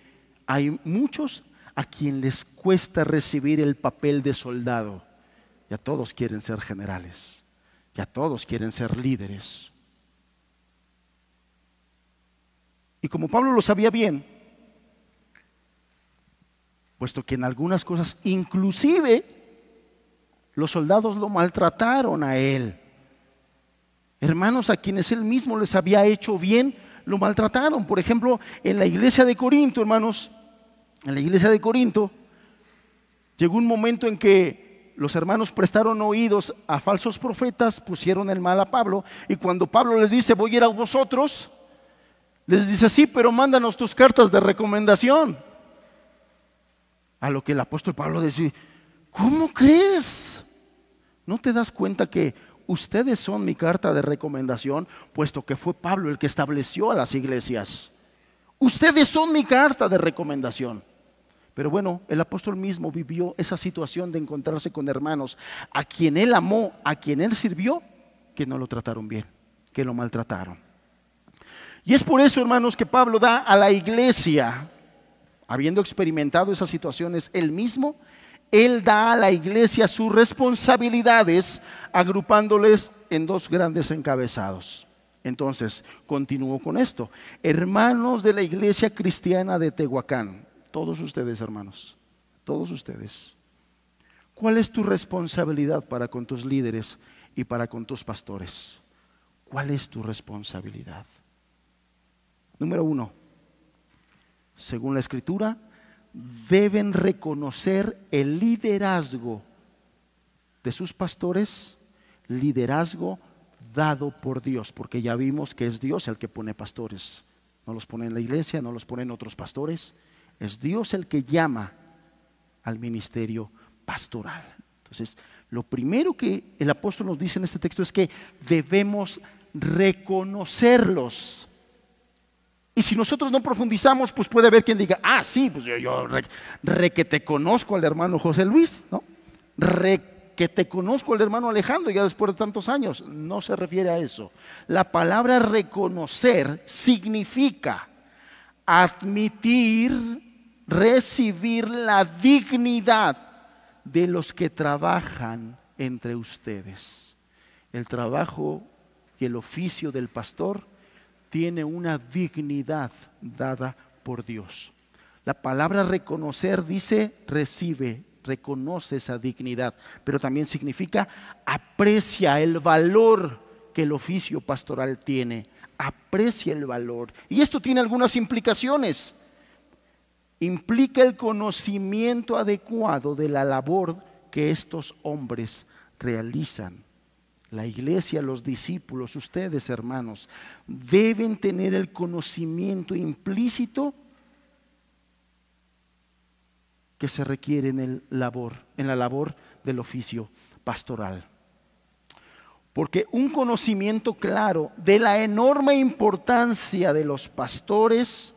hay muchos a quien les cuesta recibir el papel de soldado. Ya todos quieren ser generales, ya todos quieren ser líderes. Y como Pablo lo sabía bien, puesto que en algunas cosas inclusive los soldados lo maltrataron a él. Hermanos a quienes él mismo les había hecho bien, lo maltrataron. Por ejemplo, en la iglesia de Corinto, hermanos, en la iglesia de Corinto, llegó un momento en que los hermanos prestaron oídos a falsos profetas, pusieron el mal a Pablo, y cuando Pablo les dice, voy a ir a vosotros, les dice, sí, pero mándanos tus cartas de recomendación. A lo que el apóstol Pablo dice, ¿cómo crees? ¿No te das cuenta que ustedes son mi carta de recomendación, puesto que fue Pablo el que estableció a las iglesias? Ustedes son mi carta de recomendación. Pero bueno, el apóstol mismo vivió esa situación de encontrarse con hermanos a quien él amó, a quien él sirvió, que no lo trataron bien, que lo maltrataron. Y es por eso, hermanos, que Pablo da a la iglesia, habiendo experimentado esas situaciones él mismo, él da a la iglesia sus responsabilidades, agrupándoles en dos grandes encabezados. Entonces, continúo con esto. Hermanos de la iglesia cristiana de Tehuacán, todos ustedes, hermanos, todos ustedes, ¿cuál es tu responsabilidad para con tus líderes y para con tus pastores? ¿Cuál es tu responsabilidad? Número 1, según la Escritura, deben reconocer el liderazgo de sus pastores, liderazgo dado por Dios, porque ya vimos que es Dios el que pone pastores. No los pone en la iglesia, no los ponen otros pastores. Es Dios el que llama al ministerio pastoral. Entonces, lo primero que el apóstol nos dice en este texto es que debemos reconocerlos. Y si nosotros no profundizamos, pues puede haber quien diga, ah, sí, pues yo que te conozco al hermano José Luis, ¿no? Que te conozco al hermano Alejandro ya después de tantos años. No se refiere a eso. La palabra reconocer significa admitir, recibir la dignidad de los que trabajan entre ustedes. El trabajo y el oficio del pastor tiene una dignidad dada por Dios. La palabra reconocer dice recibe, reconoce esa dignidad, pero también significa aprecia el valor que el oficio pastoral tiene, aprecia el valor. Y esto tiene algunas implicaciones. Implica el conocimiento adecuado de la labor que estos hombres realizan. La iglesia, los discípulos, ustedes hermanos, deben tener el conocimiento implícito que se requiere en la labor del oficio pastoral. Porque un conocimiento claro de la enorme importancia de los pastores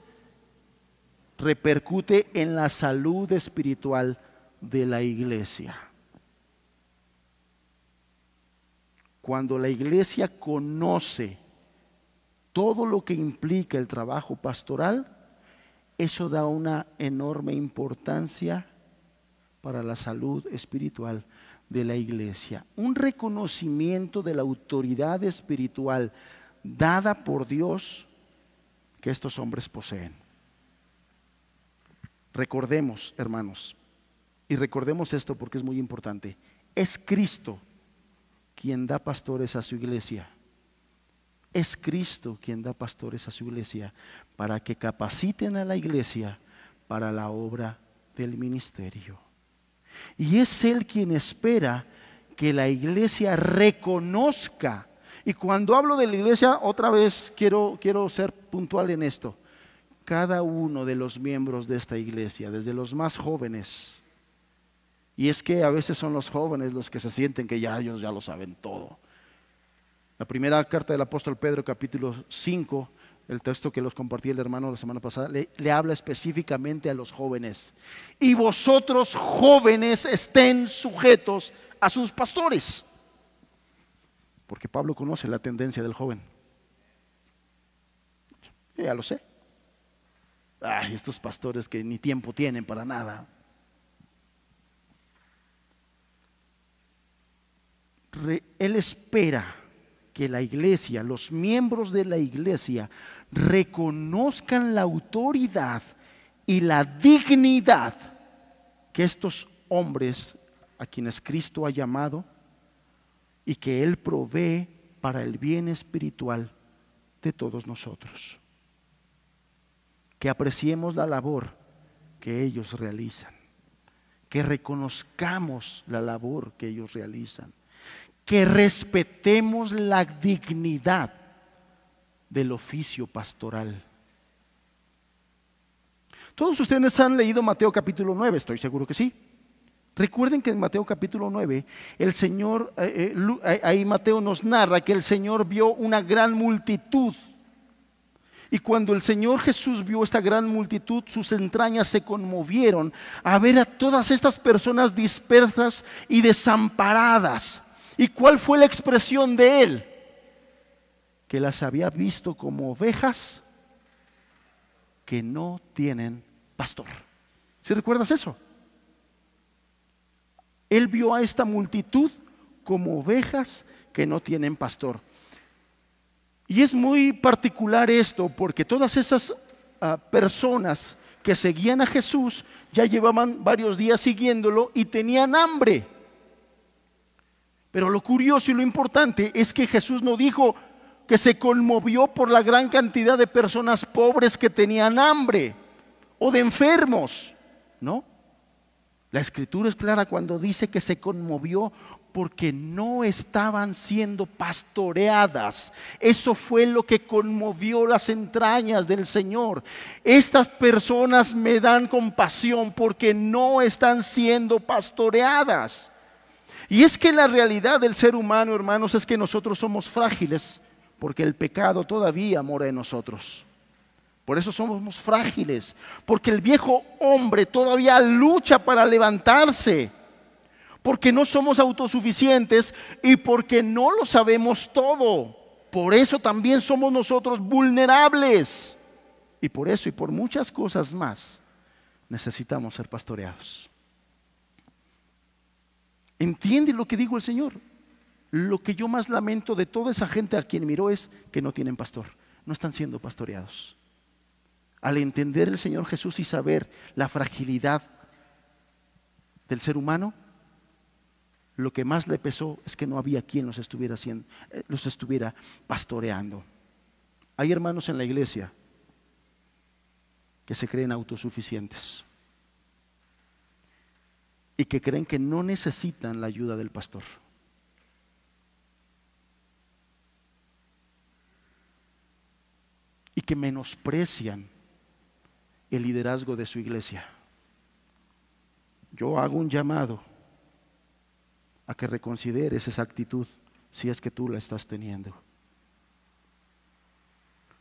repercute en la salud espiritual de la iglesia. Cuando la iglesia conoce todo lo que implica el trabajo pastoral, eso da una enorme importancia para la salud espiritual de la iglesia. Un reconocimiento de la autoridad espiritual dada por Dios que estos hombres poseen. Recordemos, hermanos, y recordemos esto porque es muy importante, es Cristo quien da pastores a su iglesia. Es Cristo quien da pastores a su iglesia para que capaciten a la iglesia para la obra del ministerio. Y es Él quien espera que la iglesia reconozca. Y cuando hablo de la iglesia, otra vez quiero ser puntual en esto. Cada uno de los miembros de esta iglesia, desde los más jóvenes, y es que a veces son los jóvenes los que se sienten que ya ellos ya lo saben todo. La primera carta del apóstol Pedro, capítulo 5, el texto que los compartí el hermano la semana pasada, le habla específicamente a los jóvenes. Y vosotros jóvenes estén sujetos a sus pastores. Porque Pablo conoce la tendencia del joven. Yo ya lo sé. Ay, estos pastores que ni tiempo tienen para nada. Él espera que la iglesia, los miembros de la iglesia, reconozcan la autoridad y la dignidad que estos hombres a quienes Cristo ha llamado y que Él provee para el bien espiritual de todos nosotros. Que apreciemos la labor que ellos realizan, que reconozcamos la labor que ellos realizan, que respetemos la dignidad del oficio pastoral. Todos ustedes han leído Mateo capítulo 9, estoy seguro que sí. Recuerden que en Mateo capítulo 9, el Señor, ahí Mateo nos narra que el Señor vio una gran multitud. Y cuando el Señor Jesús vio esta gran multitud, sus entrañas se conmovieron a ver a todas estas personas dispersas y desamparadas. ¿Y cuál fue la expresión de Él? Que las había visto como ovejas que no tienen pastor. ¿Sí recuerdas eso? Él vio a esta multitud como ovejas que no tienen pastor. Y es muy particular esto porque todas esas personas que seguían a Jesús ya llevaban varios días siguiéndolo y tenían hambre. Pero lo curioso y lo importante es que Jesús no dijo que se conmovió por la gran cantidad de personas pobres que tenían hambre o de enfermos, ¿no? La Escritura es clara cuando dice que se conmovió porque no estaban siendo pastoreadas. Eso fue lo que conmovió las entrañas del Señor. Estas personas me dan compasión porque no están siendo pastoreadas. Y es que la realidad del ser humano, hermanos, es que nosotros somos frágiles porque el pecado todavía mora en nosotros. Por eso somos frágiles, porque el viejo hombre todavía lucha para levantarse, porque no somos autosuficientes y porque no lo sabemos todo. Por eso también somos nosotros vulnerables. Y por eso y por muchas cosas más necesitamos ser pastoreados. ¿Entiende lo que dijo el Señor? Lo que yo más lamento de toda esa gente a quien miró es que no tienen pastor, no están siendo pastoreados. Al entender el Señor Jesús y saber la fragilidad del ser humano, lo que más le pesó es que no había quien los estuviera pastoreando. Hay hermanos en la iglesia que se creen autosuficientes y que creen que no necesitan la ayuda del pastor. Y que menosprecian el liderazgo de su iglesia. Yo hago un llamado a que reconsideres esa actitud si es que tú la estás teniendo.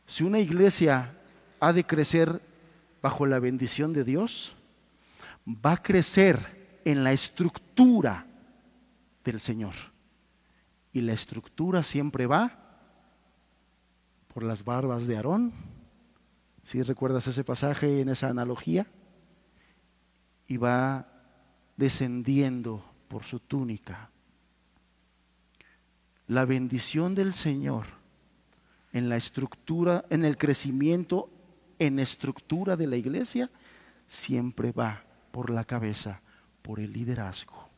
Si una iglesia ha de crecer bajo la bendición de Dios, va a crecer en la estructura del Señor. Y la estructura siempre va por las barbas de Aarón. ¿Sí recuerdas ese pasaje en esa analogía? Y va descendiendo por su túnica. La bendición del Señor en la estructura, en el crecimiento, en estructura de la iglesia, siempre va por la cabeza, por el liderazgo.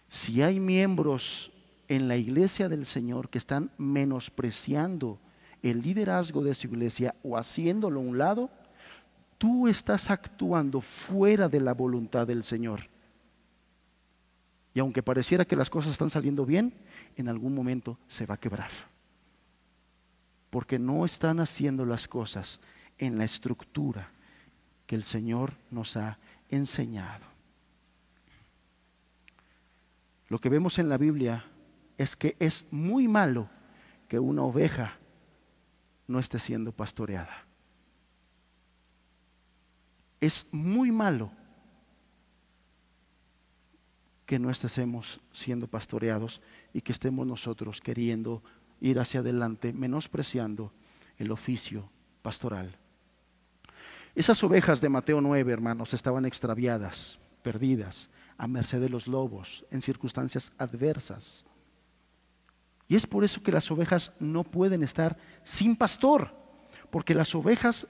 Si hay miembros en la iglesia del Señor que están menospreciando el liderazgo de su iglesia o haciéndolo a un lado, tú estás actuando fuera de la voluntad del Señor. Y aunque pareciera que las cosas están saliendo bien, en algún momento se va a quebrar. Porque no están haciendo las cosas en la estructura que el Señor nos ha enseñado. Lo que vemos en la Biblia es que es muy malo que una oveja no esté siendo pastoreada. Es muy malo que no estemos siendo pastoreados y que estemos nosotros queriendo ir hacia adelante, menospreciando el oficio pastoral. Esas ovejas de Mateo 9, hermanos, estaban extraviadas, perdidas, a merced de los lobos, en circunstancias adversas. Y es por eso que las ovejas no pueden estar sin pastor, porque las ovejas,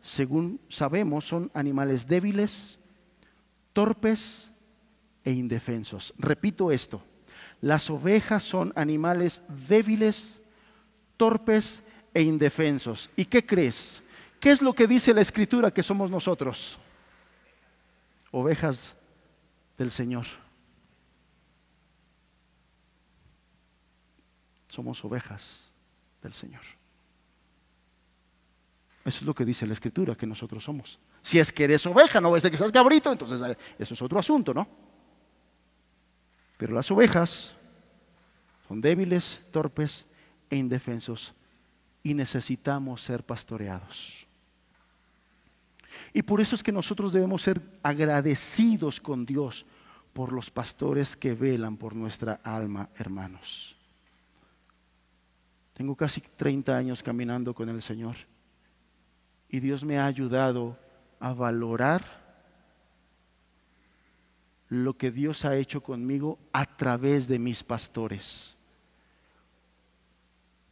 según sabemos, son animales débiles, torpes e indefensos. Repito esto, las ovejas son animales débiles, torpes e indefensos. ¿Y qué crees? ¿Qué es lo que dice la Escritura que somos nosotros? Ovejas del Señor. Somos ovejas del Señor. Eso es lo que dice la Escritura que nosotros somos. Si es que eres oveja, no ves de que seas cabrito, entonces eso es otro asunto, ¿no? Pero las ovejas son débiles, torpes e indefensos y necesitamos ser pastoreados. Y por eso es que nosotros debemos ser agradecidos con Dios por los pastores que velan por nuestra alma, hermanos. Tengo casi 30 años caminando con el Señor y Dios me ha ayudado a valorar lo que Dios ha hecho conmigo a través de mis pastores.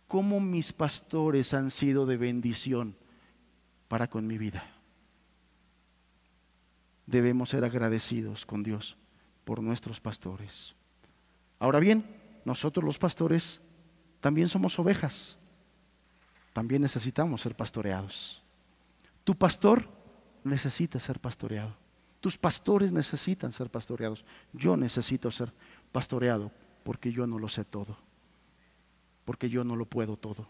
Cómo mis pastores han sido de bendición para con mi vida. Debemos ser agradecidos con Dios por nuestros pastores. Ahora bien, nosotros los pastores también somos ovejas. También necesitamos ser pastoreados. Tu pastor necesita ser pastoreado. Tus pastores necesitan ser pastoreados. Yo necesito ser pastoreado porque yo no lo sé todo. Porque yo no lo puedo todo.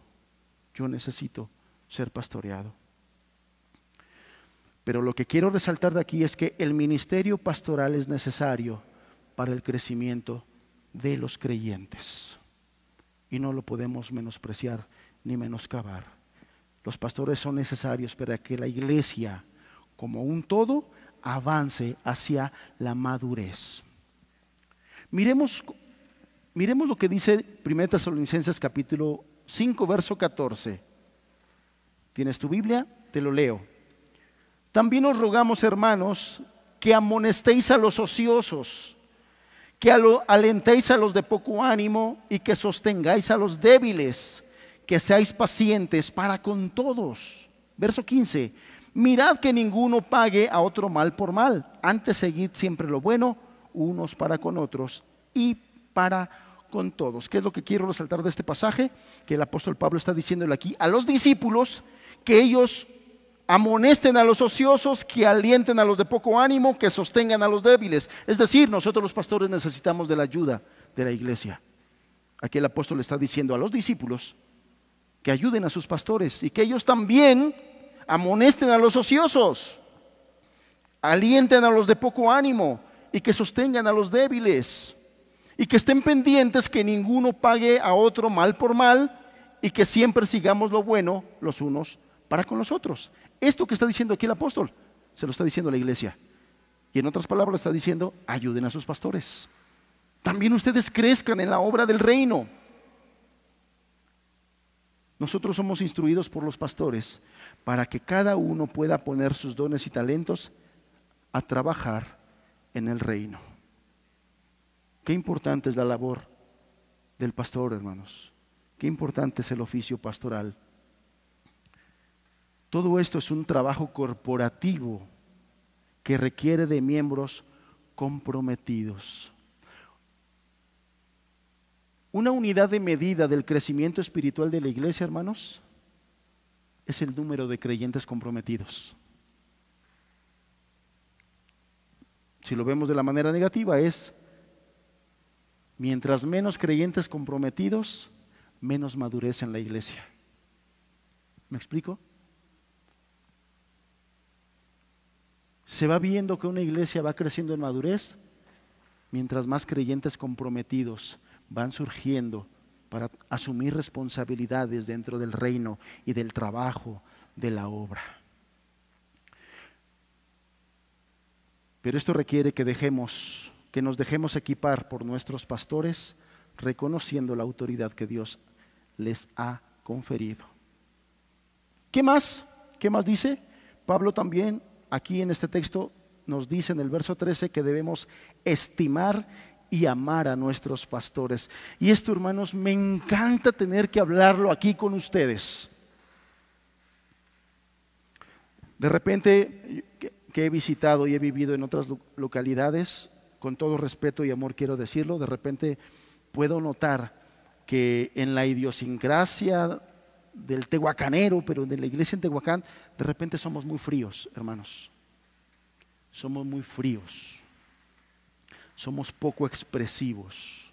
Yo necesito ser pastoreado. Pero lo que quiero resaltar de aquí es que el ministerio pastoral es necesario para el crecimiento de los creyentes. Y no lo podemos menospreciar ni menoscabar. Los pastores son necesarios para que la iglesia, como un todo, avance hacia la madurez. Miremos lo que dice 1 Tesalonicenses capítulo 5, verso 14. ¿Tienes tu Biblia? Te lo leo. También os rogamos, hermanos, que amonestéis a los ociosos, que alentéis a los de poco ánimo y que sostengáis a los débiles, que seáis pacientes para con todos. Verso 15. Mirad que ninguno pague a otro mal por mal, antes seguid siempre lo bueno, unos para con otros y para con todos. ¿Qué es lo que quiero resaltar de este pasaje? Que el apóstol Pablo está diciéndole aquí a los discípulos que ellos amonesten a los ociosos, que alienten a los de poco ánimo, que sostengan a los débiles. Es decir, nosotros los pastores necesitamos de la ayuda de la iglesia. Aquí el apóstol está diciendo a los discípulos que ayuden a sus pastores y que ellos también amonesten a los ociosos, alienten a los de poco ánimo y que sostengan a los débiles y que estén pendientes que ninguno pague a otro mal por mal y que siempre sigamos lo bueno los unos para con los otros. Esto que está diciendo aquí el apóstol se lo está diciendo a la iglesia y en otras palabras está diciendo: ayuden a sus pastores, también ustedes crezcan en la obra del reino. Nosotros somos instruidos por los pastores para que cada uno pueda poner sus dones y talentos a trabajar en el reino. Qué importante es la labor del pastor, hermanos. Qué importante es el oficio pastoral. Todo esto es un trabajo corporativo que requiere de miembros comprometidos. Una unidad de medida del crecimiento espiritual de la iglesia, hermanos, es el número de creyentes comprometidos. Si lo vemos de la manera negativa, es mientras menos creyentes comprometidos, menos madurez en la iglesia. ¿Me explico? Se va viendo que una iglesia va creciendo en madurez mientras más creyentes comprometidos van surgiendo para asumir responsabilidades dentro del reino y del trabajo de la obra. Pero esto requiere que nos dejemos equipar por nuestros pastores, reconociendo la autoridad que Dios les ha conferido. ¿Qué más? ¿Qué más dice? Pablo también aquí en este texto nos dice en el verso 13 que debemos estimar y amar a nuestros pastores. Y esto, hermanos, me encanta tener que hablarlo aquí con ustedes. De repente, que he visitado y he vivido en otras localidades, con todo respeto y amor quiero decirlo, de repente puedo notar que en la idiosincrasia del tehuacanero, pero de la iglesia en Tehuacán, de repente somos muy fríos, hermanos. Somos muy fríos. Somos poco expresivos.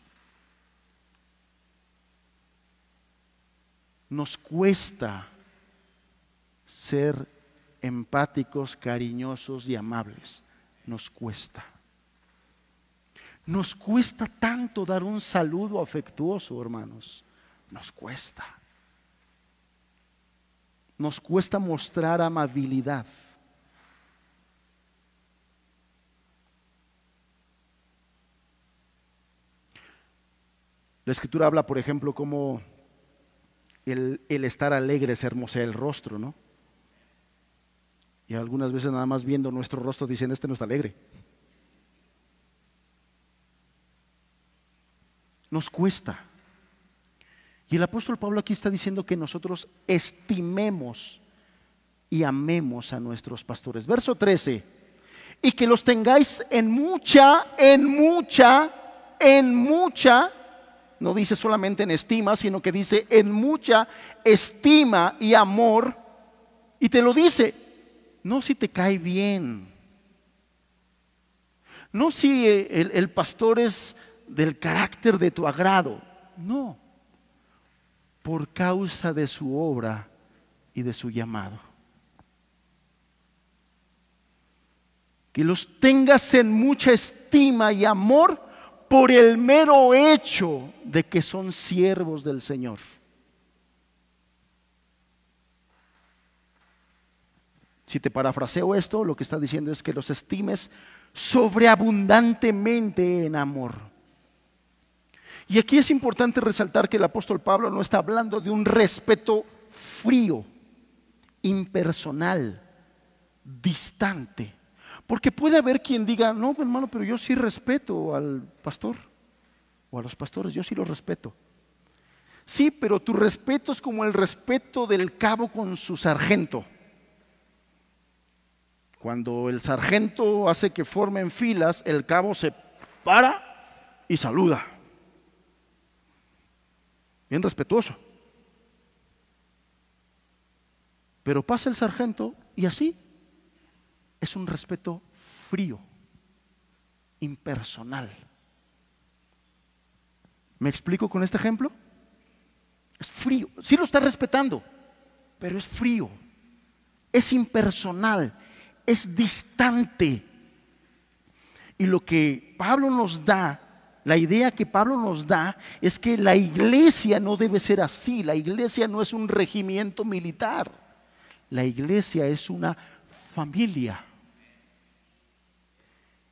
Nos cuesta ser empáticos, cariñosos y amables. Nos cuesta. Nos cuesta tanto dar un saludo afectuoso, hermanos. Nos cuesta. Nos cuesta mostrar amabilidad. La Escritura habla, por ejemplo, cómo el estar alegre se hermosea el rostro, ¿no? Y algunas veces nada más viendo nuestro rostro dicen, este no está alegre. Nos cuesta. Y el apóstol Pablo aquí está diciendo que nosotros estimemos y amemos a nuestros pastores. Verso 13, y que los tengáis en mucha, no dice solamente en estima, sino que dice en mucha estima y amor. Y te lo dice, no si te cae bien, no si el pastor es del carácter de tu agrado, no, por causa de su obra y de su llamado. Que los tengas en mucha estima y amor por el mero hecho de que son siervos del Señor. Si te parafraseo esto, lo que está diciendo es que los estimes sobreabundantemente en amor. Y aquí es importante resaltar que el apóstol Pablo no está hablando de un respeto frío, impersonal, distante. Porque puede haber quien diga, no, hermano, pero yo sí respeto al pastor o a los pastores, yo sí los respeto. Sí, pero tu respeto es como el respeto del cabo con su sargento. Cuando el sargento hace que formen filas, el cabo se para y saluda. Bien respetuoso. Pero pasa el sargento y así es un respeto frío, impersonal. ¿Me explico con este ejemplo? Es frío, sí lo está respetando, pero es frío, es impersonal, es distante. Y lo que Pablo nos da, la idea que Pablo nos da es que la iglesia no debe ser así. La iglesia no es un regimiento militar, la iglesia es una familia.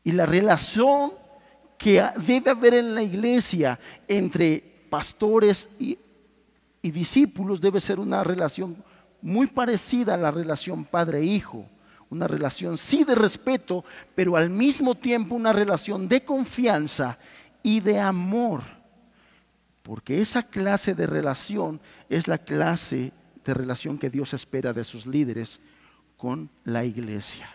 Y la relación que debe haber en la iglesia entre pastores y discípulos debe ser una relación muy parecida a la relación padre-hijo. Una relación sí de respeto, pero al mismo tiempo una relación de confianza y de amor. Porque esa clase de relación es la clase de relación que Dios espera de sus líderes con la iglesia.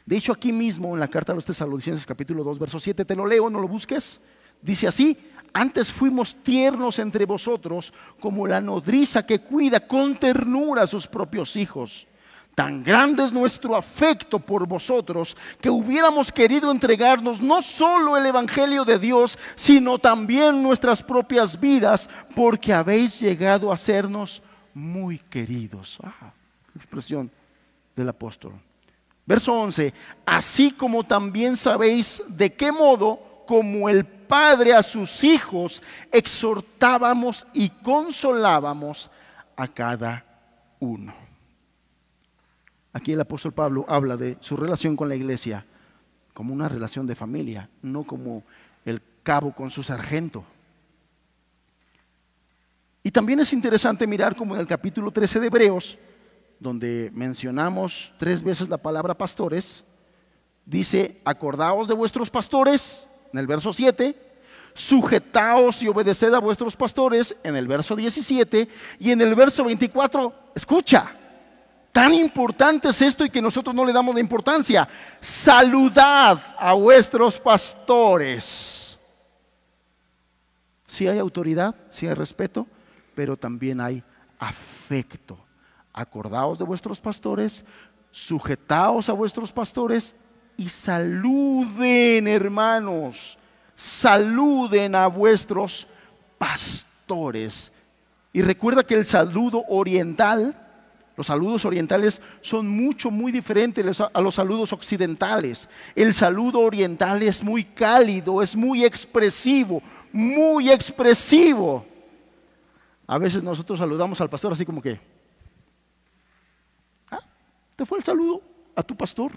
De hecho, aquí mismo en la carta a los Tesalonicenses capítulo 2 verso 7, te lo leo, no lo busques. Dice así: antes fuimos tiernos entre vosotros como la nodriza que cuida con ternura a sus propios hijos. Tan grande es nuestro afecto por vosotros que hubiéramos querido entregarnos no solo el evangelio de Dios, sino también nuestras propias vidas, porque habéis llegado a sernos muy queridos. Expresión del apóstol. Verso 11: así como también sabéis de qué modo, como el Padre a sus hijos, exhortábamos y consolábamos a cada uno. Aquí el apóstol Pablo habla de su relación con la iglesia como una relación de familia, no como el cabo con su sargento. Y también es interesante mirar como en el capítulo 13 de Hebreos, donde mencionamos 3 veces la palabra pastores, dice: acordaos de vuestros pastores, en el verso 7, sujetaos y obedeced a vuestros pastores, en el verso 17, y en el verso 24, escucha, tan importante es esto y que nosotros no le damos la importancia: saludad a vuestros pastores. Sí hay autoridad, sí hay respeto, pero también hay afecto. Acordaos de vuestros pastores, sujetaos a vuestros pastores y saluden, hermanos, saluden a vuestros pastores. Y recuerda que el saludo oriental, los saludos orientales son muy diferentes a los saludos occidentales. El saludo oriental es muy cálido, es muy expresivo, muy expresivo. A veces nosotros saludamos al pastor así como que: ¿te fue el saludo a tu pastor?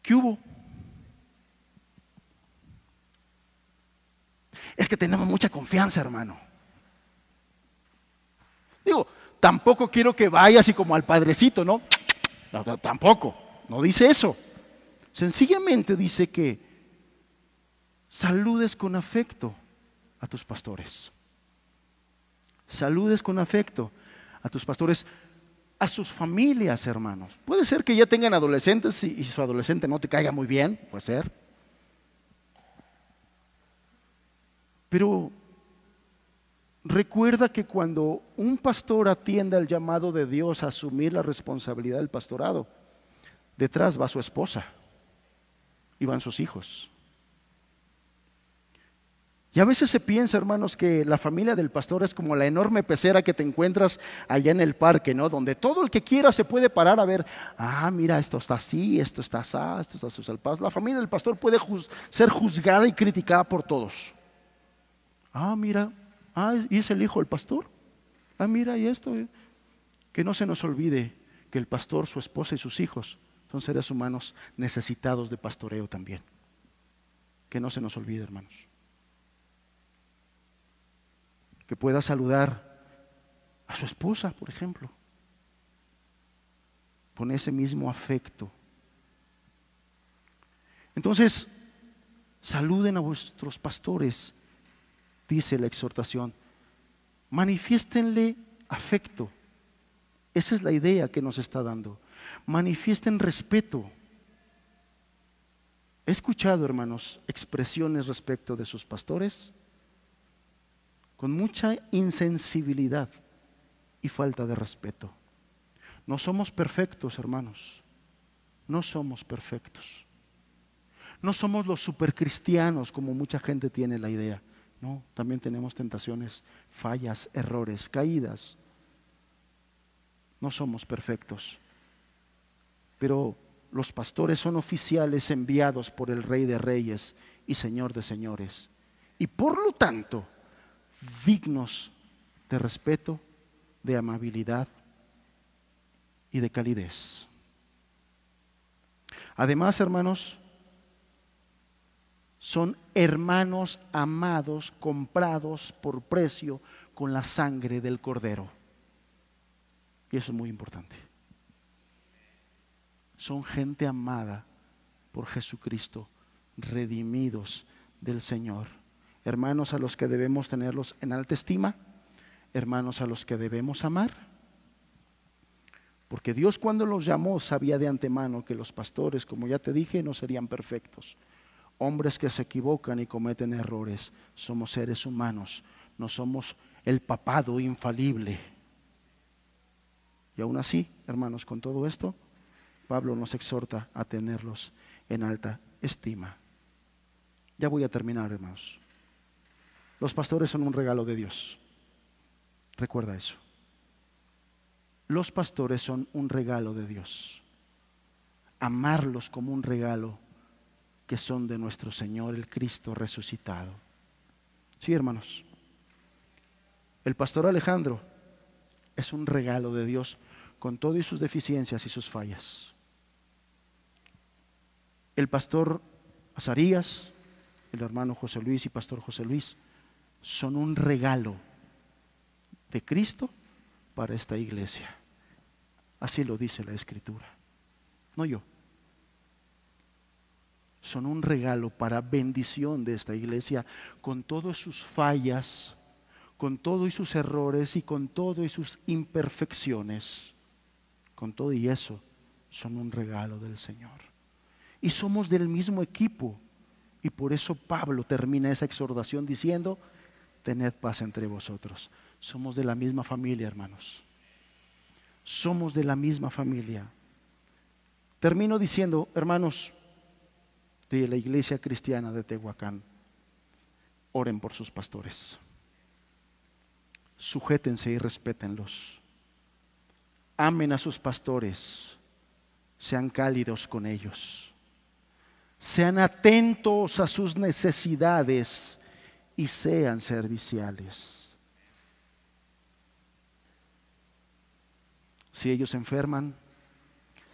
¿Qué hubo? Es que tenemos mucha confianza, hermano. Digo, tampoco quiero que vayas y como al padrecito, ¿no? Tampoco, no dice eso. Sencillamente dice que saludes con afecto a tus pastores. Saludes con afecto a tus pastores, a sus familias, hermanos. Puede ser que ya tengan adolescentes y su adolescente no te caiga muy bien, puede ser. Pero recuerda que cuando un pastor atiende al llamado de Dios a asumir la responsabilidad del pastorado, detrás va su esposa y van sus hijos. Y a veces se piensa, hermanos, que la familia del pastor es como la enorme pecera que te encuentras allá en el parque, ¿no? Donde todo el que quiera se puede parar a ver: mira, esto está así, esto está así, esto está así. La familia del pastor puede ser juzgada y criticada por todos. Mira, y es el hijo del pastor. Mira, y esto. Que no se nos olvide que el pastor, su esposa y sus hijos son seres humanos necesitados de pastoreo también. Que no se nos olvide, hermanos. Que pueda saludar a su esposa, por ejemplo, con ese mismo afecto. Entonces, saluden a vuestros pastores, dice la exhortación. Manifiéstenle afecto. Esa es la idea que nos está dando. Manifiesten respeto. He escuchado, hermanos, expresiones respecto de sus pastores con mucha insensibilidad y falta de respeto. No somos perfectos, hermanos. No somos perfectos. No somos los supercristianos como mucha gente tiene la idea. No, también tenemos tentaciones, fallas, errores, caídas. No somos perfectos. Pero los pastores son oficiales enviados por el Rey de Reyes y Señor de Señores. Y por lo tanto, dignos de respeto, de amabilidad y de calidez. Además, hermanos, son hermanos amados, comprados por precio con la sangre del Cordero. Y eso es muy importante. Son gente amada por Jesucristo, redimidos del Señor. Hermanos a los que debemos tenerlos en alta estima, hermanos a los que debemos amar. Porque Dios, cuando los llamó, sabía de antemano que los pastores, como ya te dije, no serían perfectos. Hombres que se equivocan y cometen errores. Somos seres humanos, no somos el papado infalible. Y aún así, hermanos, con todo esto, Pablo nos exhorta a tenerlos en alta estima. Ya voy a terminar, hermanos. Los pastores son un regalo de Dios. Recuerda eso. Los pastores son un regalo de Dios. Amarlos como un regalo que son de nuestro Señor, el Cristo resucitado. Sí, hermanos. El pastor Alejandro es un regalo de Dios con todas sus deficiencias y sus fallas. El pastor Azarías, el hermano José Luis y pastor José Luis son un regalo de Cristo para esta iglesia. Así lo dice la Escritura, no yo. Son un regalo para bendición de esta iglesia con todas sus fallas, con todos sus errores y con todas sus imperfecciones. Con todo y eso, son un regalo del Señor. Y somos del mismo equipo. Y por eso Pablo termina esa exhortación diciendo: tened paz entre vosotros. Somos de la misma familia, hermanos. Somos de la misma familia. Termino diciendo, hermanos de la Iglesia Cristiana de Tehuacán, oren por sus pastores. Sujétense y respétenlos. Amen a sus pastores. Sean cálidos con ellos. Sean atentos a sus necesidades y sean serviciales. Si ellos se enferman,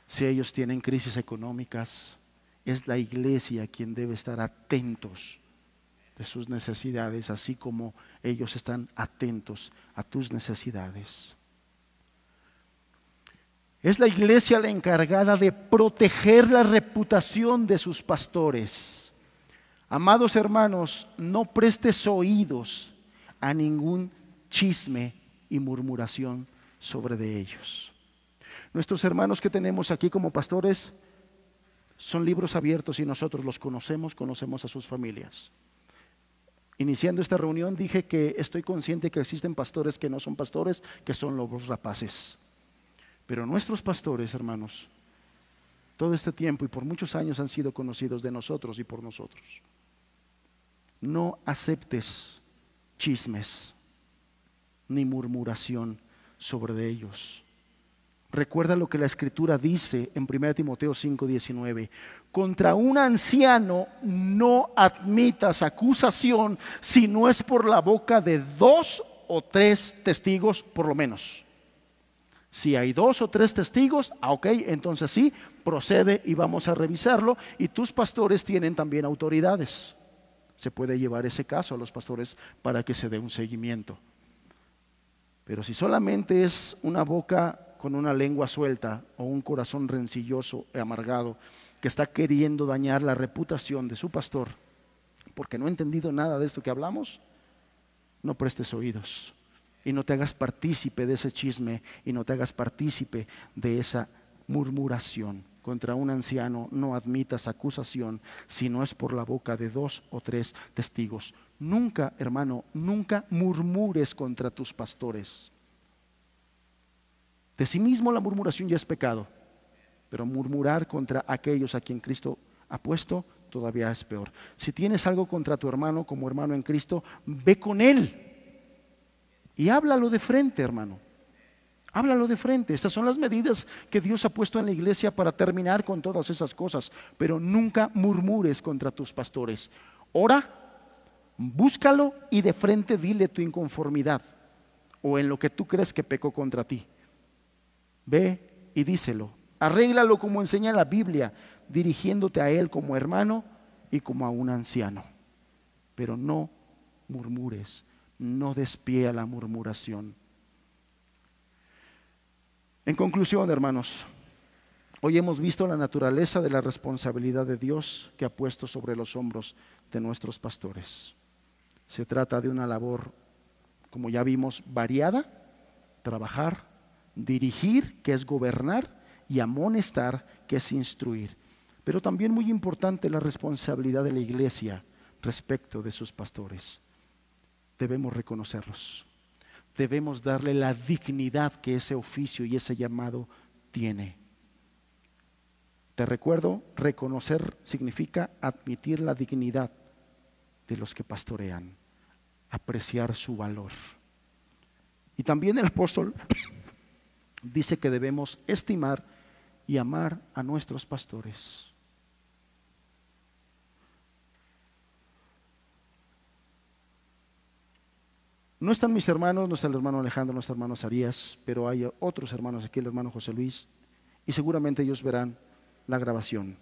si ellos tienen crisis económicas, es la iglesia quien debe estar atentos de sus necesidades, así como ellos están atentos a tus necesidades. Es la iglesia la encargada de proteger la reputación de sus pastores. Amados hermanos, no prestes oídos a ningún chisme y murmuración sobre de ellos. Nuestros hermanos que tenemos aquí como pastores son libros abiertos y nosotros los conocemos a sus familias. Iniciando esta reunión dije que estoy consciente que existen pastores que no son pastores, que son lobos rapaces. Pero nuestros pastores, hermanos, todo este tiempo y por muchos años han sido conocidos de nosotros y por nosotros. No aceptes chismes ni murmuración sobre de ellos. Recuerda lo que la Escritura dice en 1 Timoteo 5:19. Contra un anciano no admitas acusación si no es por la boca de 2 o 3 testigos por lo menos. Si hay 2 o 3 testigos, ok, entonces sí, procede y vamos a revisarlo. Y tus pastores tienen también autoridades. Se puede llevar ese caso a los pastores para que se dé un seguimiento. Pero si solamente es una boca con una lengua suelta o un corazón rencilloso y amargado que está queriendo dañar la reputación de su pastor porque no ha entendido nada de esto que hablamos, no prestes oídos y no te hagas partícipe de ese chisme y no te hagas partícipe de esa murmuración. Contra un anciano no admitas acusación si no es por la boca de 2 o 3 testigos. Nunca, hermano, nunca murmures contra tus pastores. De sí mismo la murmuración ya es pecado, pero murmurar contra aquellos a quien Cristo ha puesto todavía es peor. Si tienes algo contra tu hermano como hermano en Cristo, ve con él y háblalo de frente, hermano. Háblalo de frente. Estas son las medidas que Dios ha puesto en la iglesia para terminar con todas esas cosas, pero nunca murmures contra tus pastores. Ora, búscalo y de frente dile tu inconformidad o en lo que tú crees que pecó contra ti. Ve y díselo, arréglalo como enseña la Biblia, dirigiéndote a él como hermano y como a un anciano. Pero no murmures, no des pie a la murmuración. En conclusión, hermanos, hoy hemos visto la naturaleza de la responsabilidad de Dios que ha puesto sobre los hombros de nuestros pastores. Se trata de una labor, como ya vimos, variada: trabajar, dirigir, que es gobernar, y amonestar, que es instruir. Pero también muy importante la responsabilidad de la iglesia respecto de sus pastores. Debemos reconocerlos. Debemos darle la dignidad que ese oficio y ese llamado tiene. Te recuerdo, reconocer significa admitir la dignidad de los que pastorean, apreciar su valor. Y también el apóstol dice que debemos estimar y amar a nuestros pastores. No están mis hermanos, no está el hermano Alejandro, no está el hermano Zarías, pero hay otros hermanos aquí, el hermano José Luis, y seguramente ellos verán la grabación.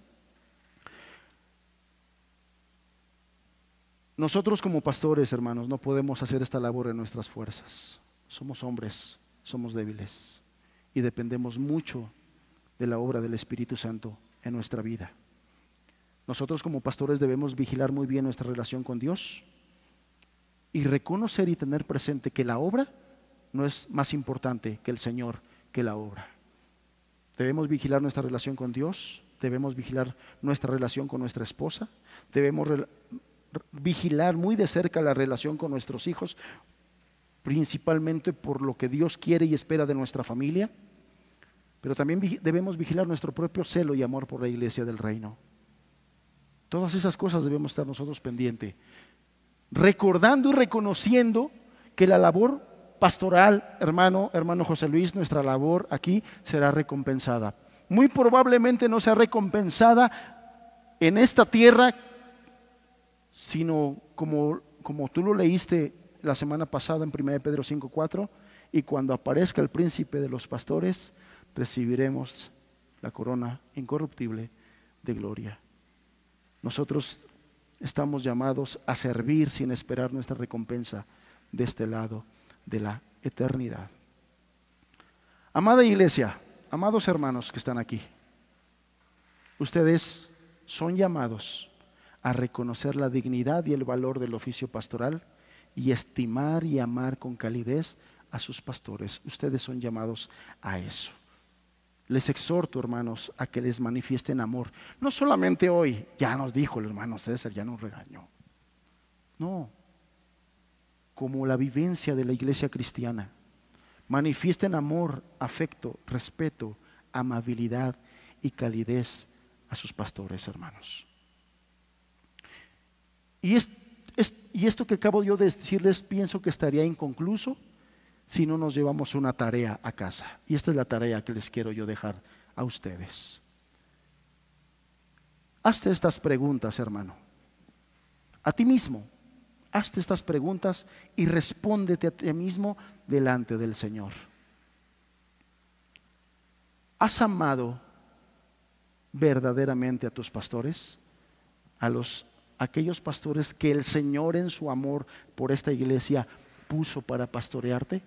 Nosotros como pastores, hermanos, no podemos hacer esta labor en nuestras fuerzas. Somos hombres, somos débiles y dependemos mucho de la obra del Espíritu Santo en nuestra vida. Nosotros como pastores debemos vigilar muy bien nuestra relación con Dios y reconocer y tener presente que la obra no es más importante que el Señor, que la obra. Debemos vigilar nuestra relación con Dios, debemos vigilar nuestra relación con nuestra esposa, debemos vigilar muy de cerca la relación con nuestros hijos, principalmente por lo que Dios quiere y espera de nuestra familia, pero también debemos vigilar nuestro propio celo y amor por la iglesia del reino. Todas esas cosas debemos estar nosotros pendientes, recordando y reconociendo que la labor pastoral, hermano José Luis, nuestra labor aquí será recompensada. Muy probablemente no sea recompensada en esta tierra, sino como tú lo leíste la semana pasada en 1 Pedro 5:4, y cuando aparezca el príncipe de los pastores, recibiremos la corona incorruptible de gloria. Nosotros estamos llamados a servir sin esperar nuestra recompensa de este lado de la eternidad. Amada iglesia, amados hermanos que están aquí, ustedes son llamados a reconocer la dignidad y el valor del oficio pastoral y estimar y amar con calidez a sus pastores. Ustedes son llamados a eso. Les exhorto, hermanos, a que les manifiesten amor. No solamente hoy, ya nos dijo el hermano César, ya nos regañó. No, como la vivencia de la iglesia cristiana. Manifiesten amor, afecto, respeto, amabilidad y calidez a sus pastores, hermanos. Y esto que acabo yo de decirles, pienso que estaría inconcluso si no nos llevamos una tarea a casa. Y esta es la tarea que les quiero yo dejar a ustedes. Hazte estas preguntas, hermano. A ti mismo, hazte estas preguntas y respóndete a ti mismo delante del Señor. ¿Has amado verdaderamente a tus pastores? Aquellos pastores que el Señor en su amor por esta iglesia puso para pastorearte.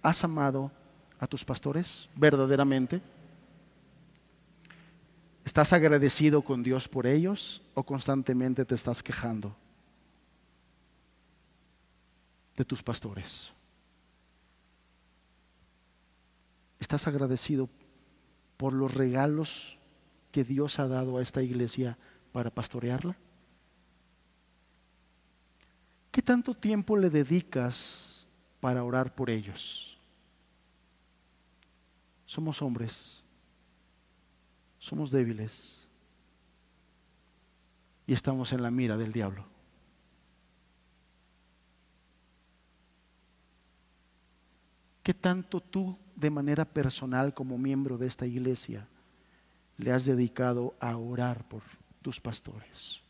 ¿Has amado a tus pastores verdaderamente? ¿Estás agradecido con Dios por ellos o constantemente te estás quejando de tus pastores? ¿Estás agradecido por los regalos que Dios ha dado a esta iglesia para pastorearla? ¿Qué tanto tiempo le dedicas para orar por ellos? Somos hombres, somos débiles y estamos en la mira del diablo. ¿Qué tanto tú, de manera personal, como miembro de esta iglesia, le has dedicado a orar por tus pastores?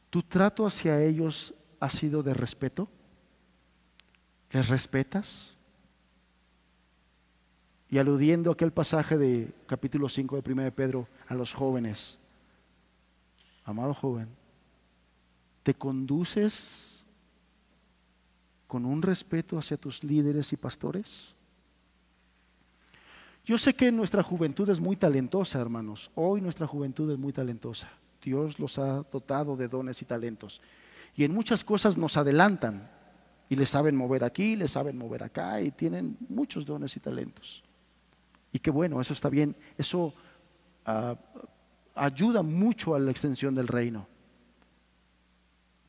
¿Tu trato hacia ellos ha sido de respeto? ¿Les respetas? Y aludiendo a aquel pasaje de capítulo 5 de 1 de Pedro a los jóvenes, amado joven, ¿te conduces con un respeto hacia tus líderes y pastores? Yo sé que nuestra juventud es muy talentosa, hermanos. Hoy nuestra juventud es muy talentosa. Dios los ha dotado de dones y talentos. Y en muchas cosas nos adelantan. Y les saben mover aquí, les saben mover acá. Y tienen muchos dones y talentos. Y qué bueno, eso está bien. Eso ayuda mucho a la extensión del reino.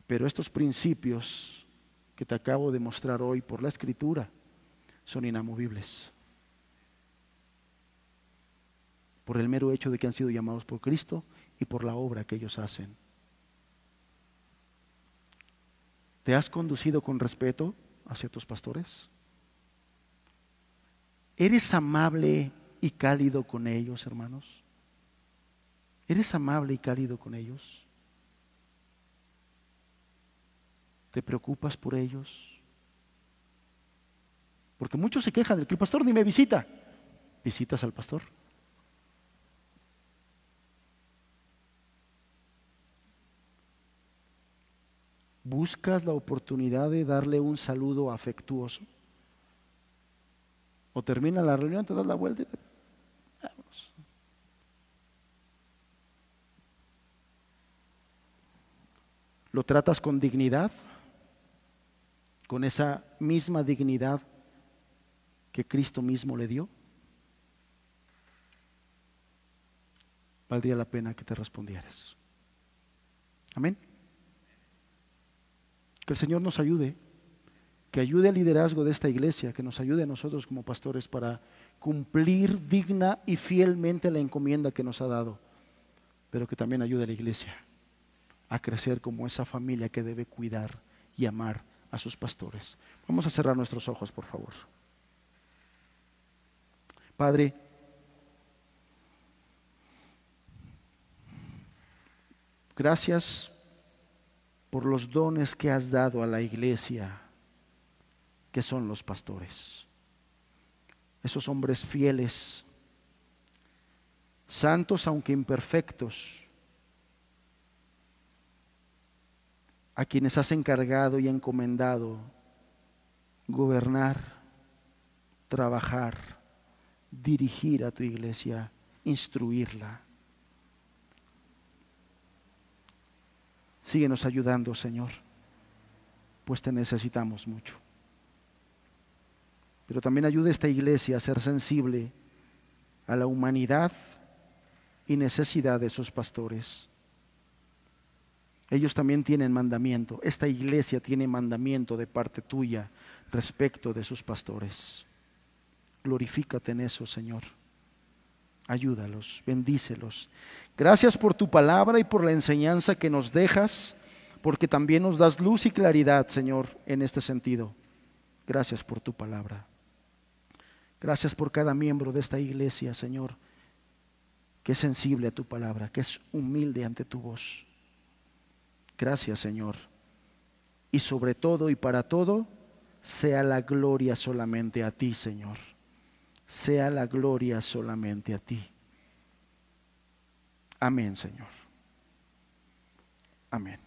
Pero estos principios que te acabo de mostrar hoy por la Escritura son inamovibles. Por el mero hecho de que han sido llamados por Cristo y por la obra que ellos hacen. ¿Te has conducido con respeto hacia tus pastores? ¿Eres amable y cálido con ellos, hermanos? ¿Eres amable y cálido con ellos? ¿Te preocupas por ellos? Porque muchos se quejan de que el pastor ni me visita. ¿Visitas al pastor? ¿Buscas la oportunidad de darle un saludo afectuoso? ¿O termina la reunión, te das la vuelta y vámonos? ¿Lo tratas con dignidad? ¿Con esa misma dignidad que Cristo mismo le dio? Valdría la pena que te respondieras. Amén. Que el Señor nos ayude, que ayude al liderazgo de esta iglesia, que nos ayude a nosotros como pastores para cumplir digna y fielmente la encomienda que nos ha dado, pero que también ayude a la iglesia a crecer como esa familia que debe cuidar y amar a sus pastores. Vamos a cerrar nuestros ojos, por favor. Padre, gracias por los dones que has dado a la iglesia, que son los pastores. Esos hombres fieles, santos aunque imperfectos, a quienes has encargado y encomendado gobernar, trabajar, dirigir a tu iglesia, instruirla. Síguenos ayudando, Señor, pues te necesitamos mucho. Pero también ayuda a esta iglesia a ser sensible a la humanidad y necesidad de sus pastores. Ellos también tienen mandamiento. Esta iglesia tiene mandamiento de parte tuya respecto de sus pastores. Glorifícate en eso, Señor. Ayúdalos, bendícelos. Gracias por tu palabra y por la enseñanza que nos dejas, porque también nos das luz y claridad, Señor, en este sentido. Gracias por tu palabra. Gracias por cada miembro de esta iglesia, Señor, que es sensible a tu palabra, que es humilde ante tu voz. Gracias, Señor. Y sobre todo y para todo, sea la gloria solamente a ti, Señor. Sea la gloria solamente a ti. Amén, Señor. Amén.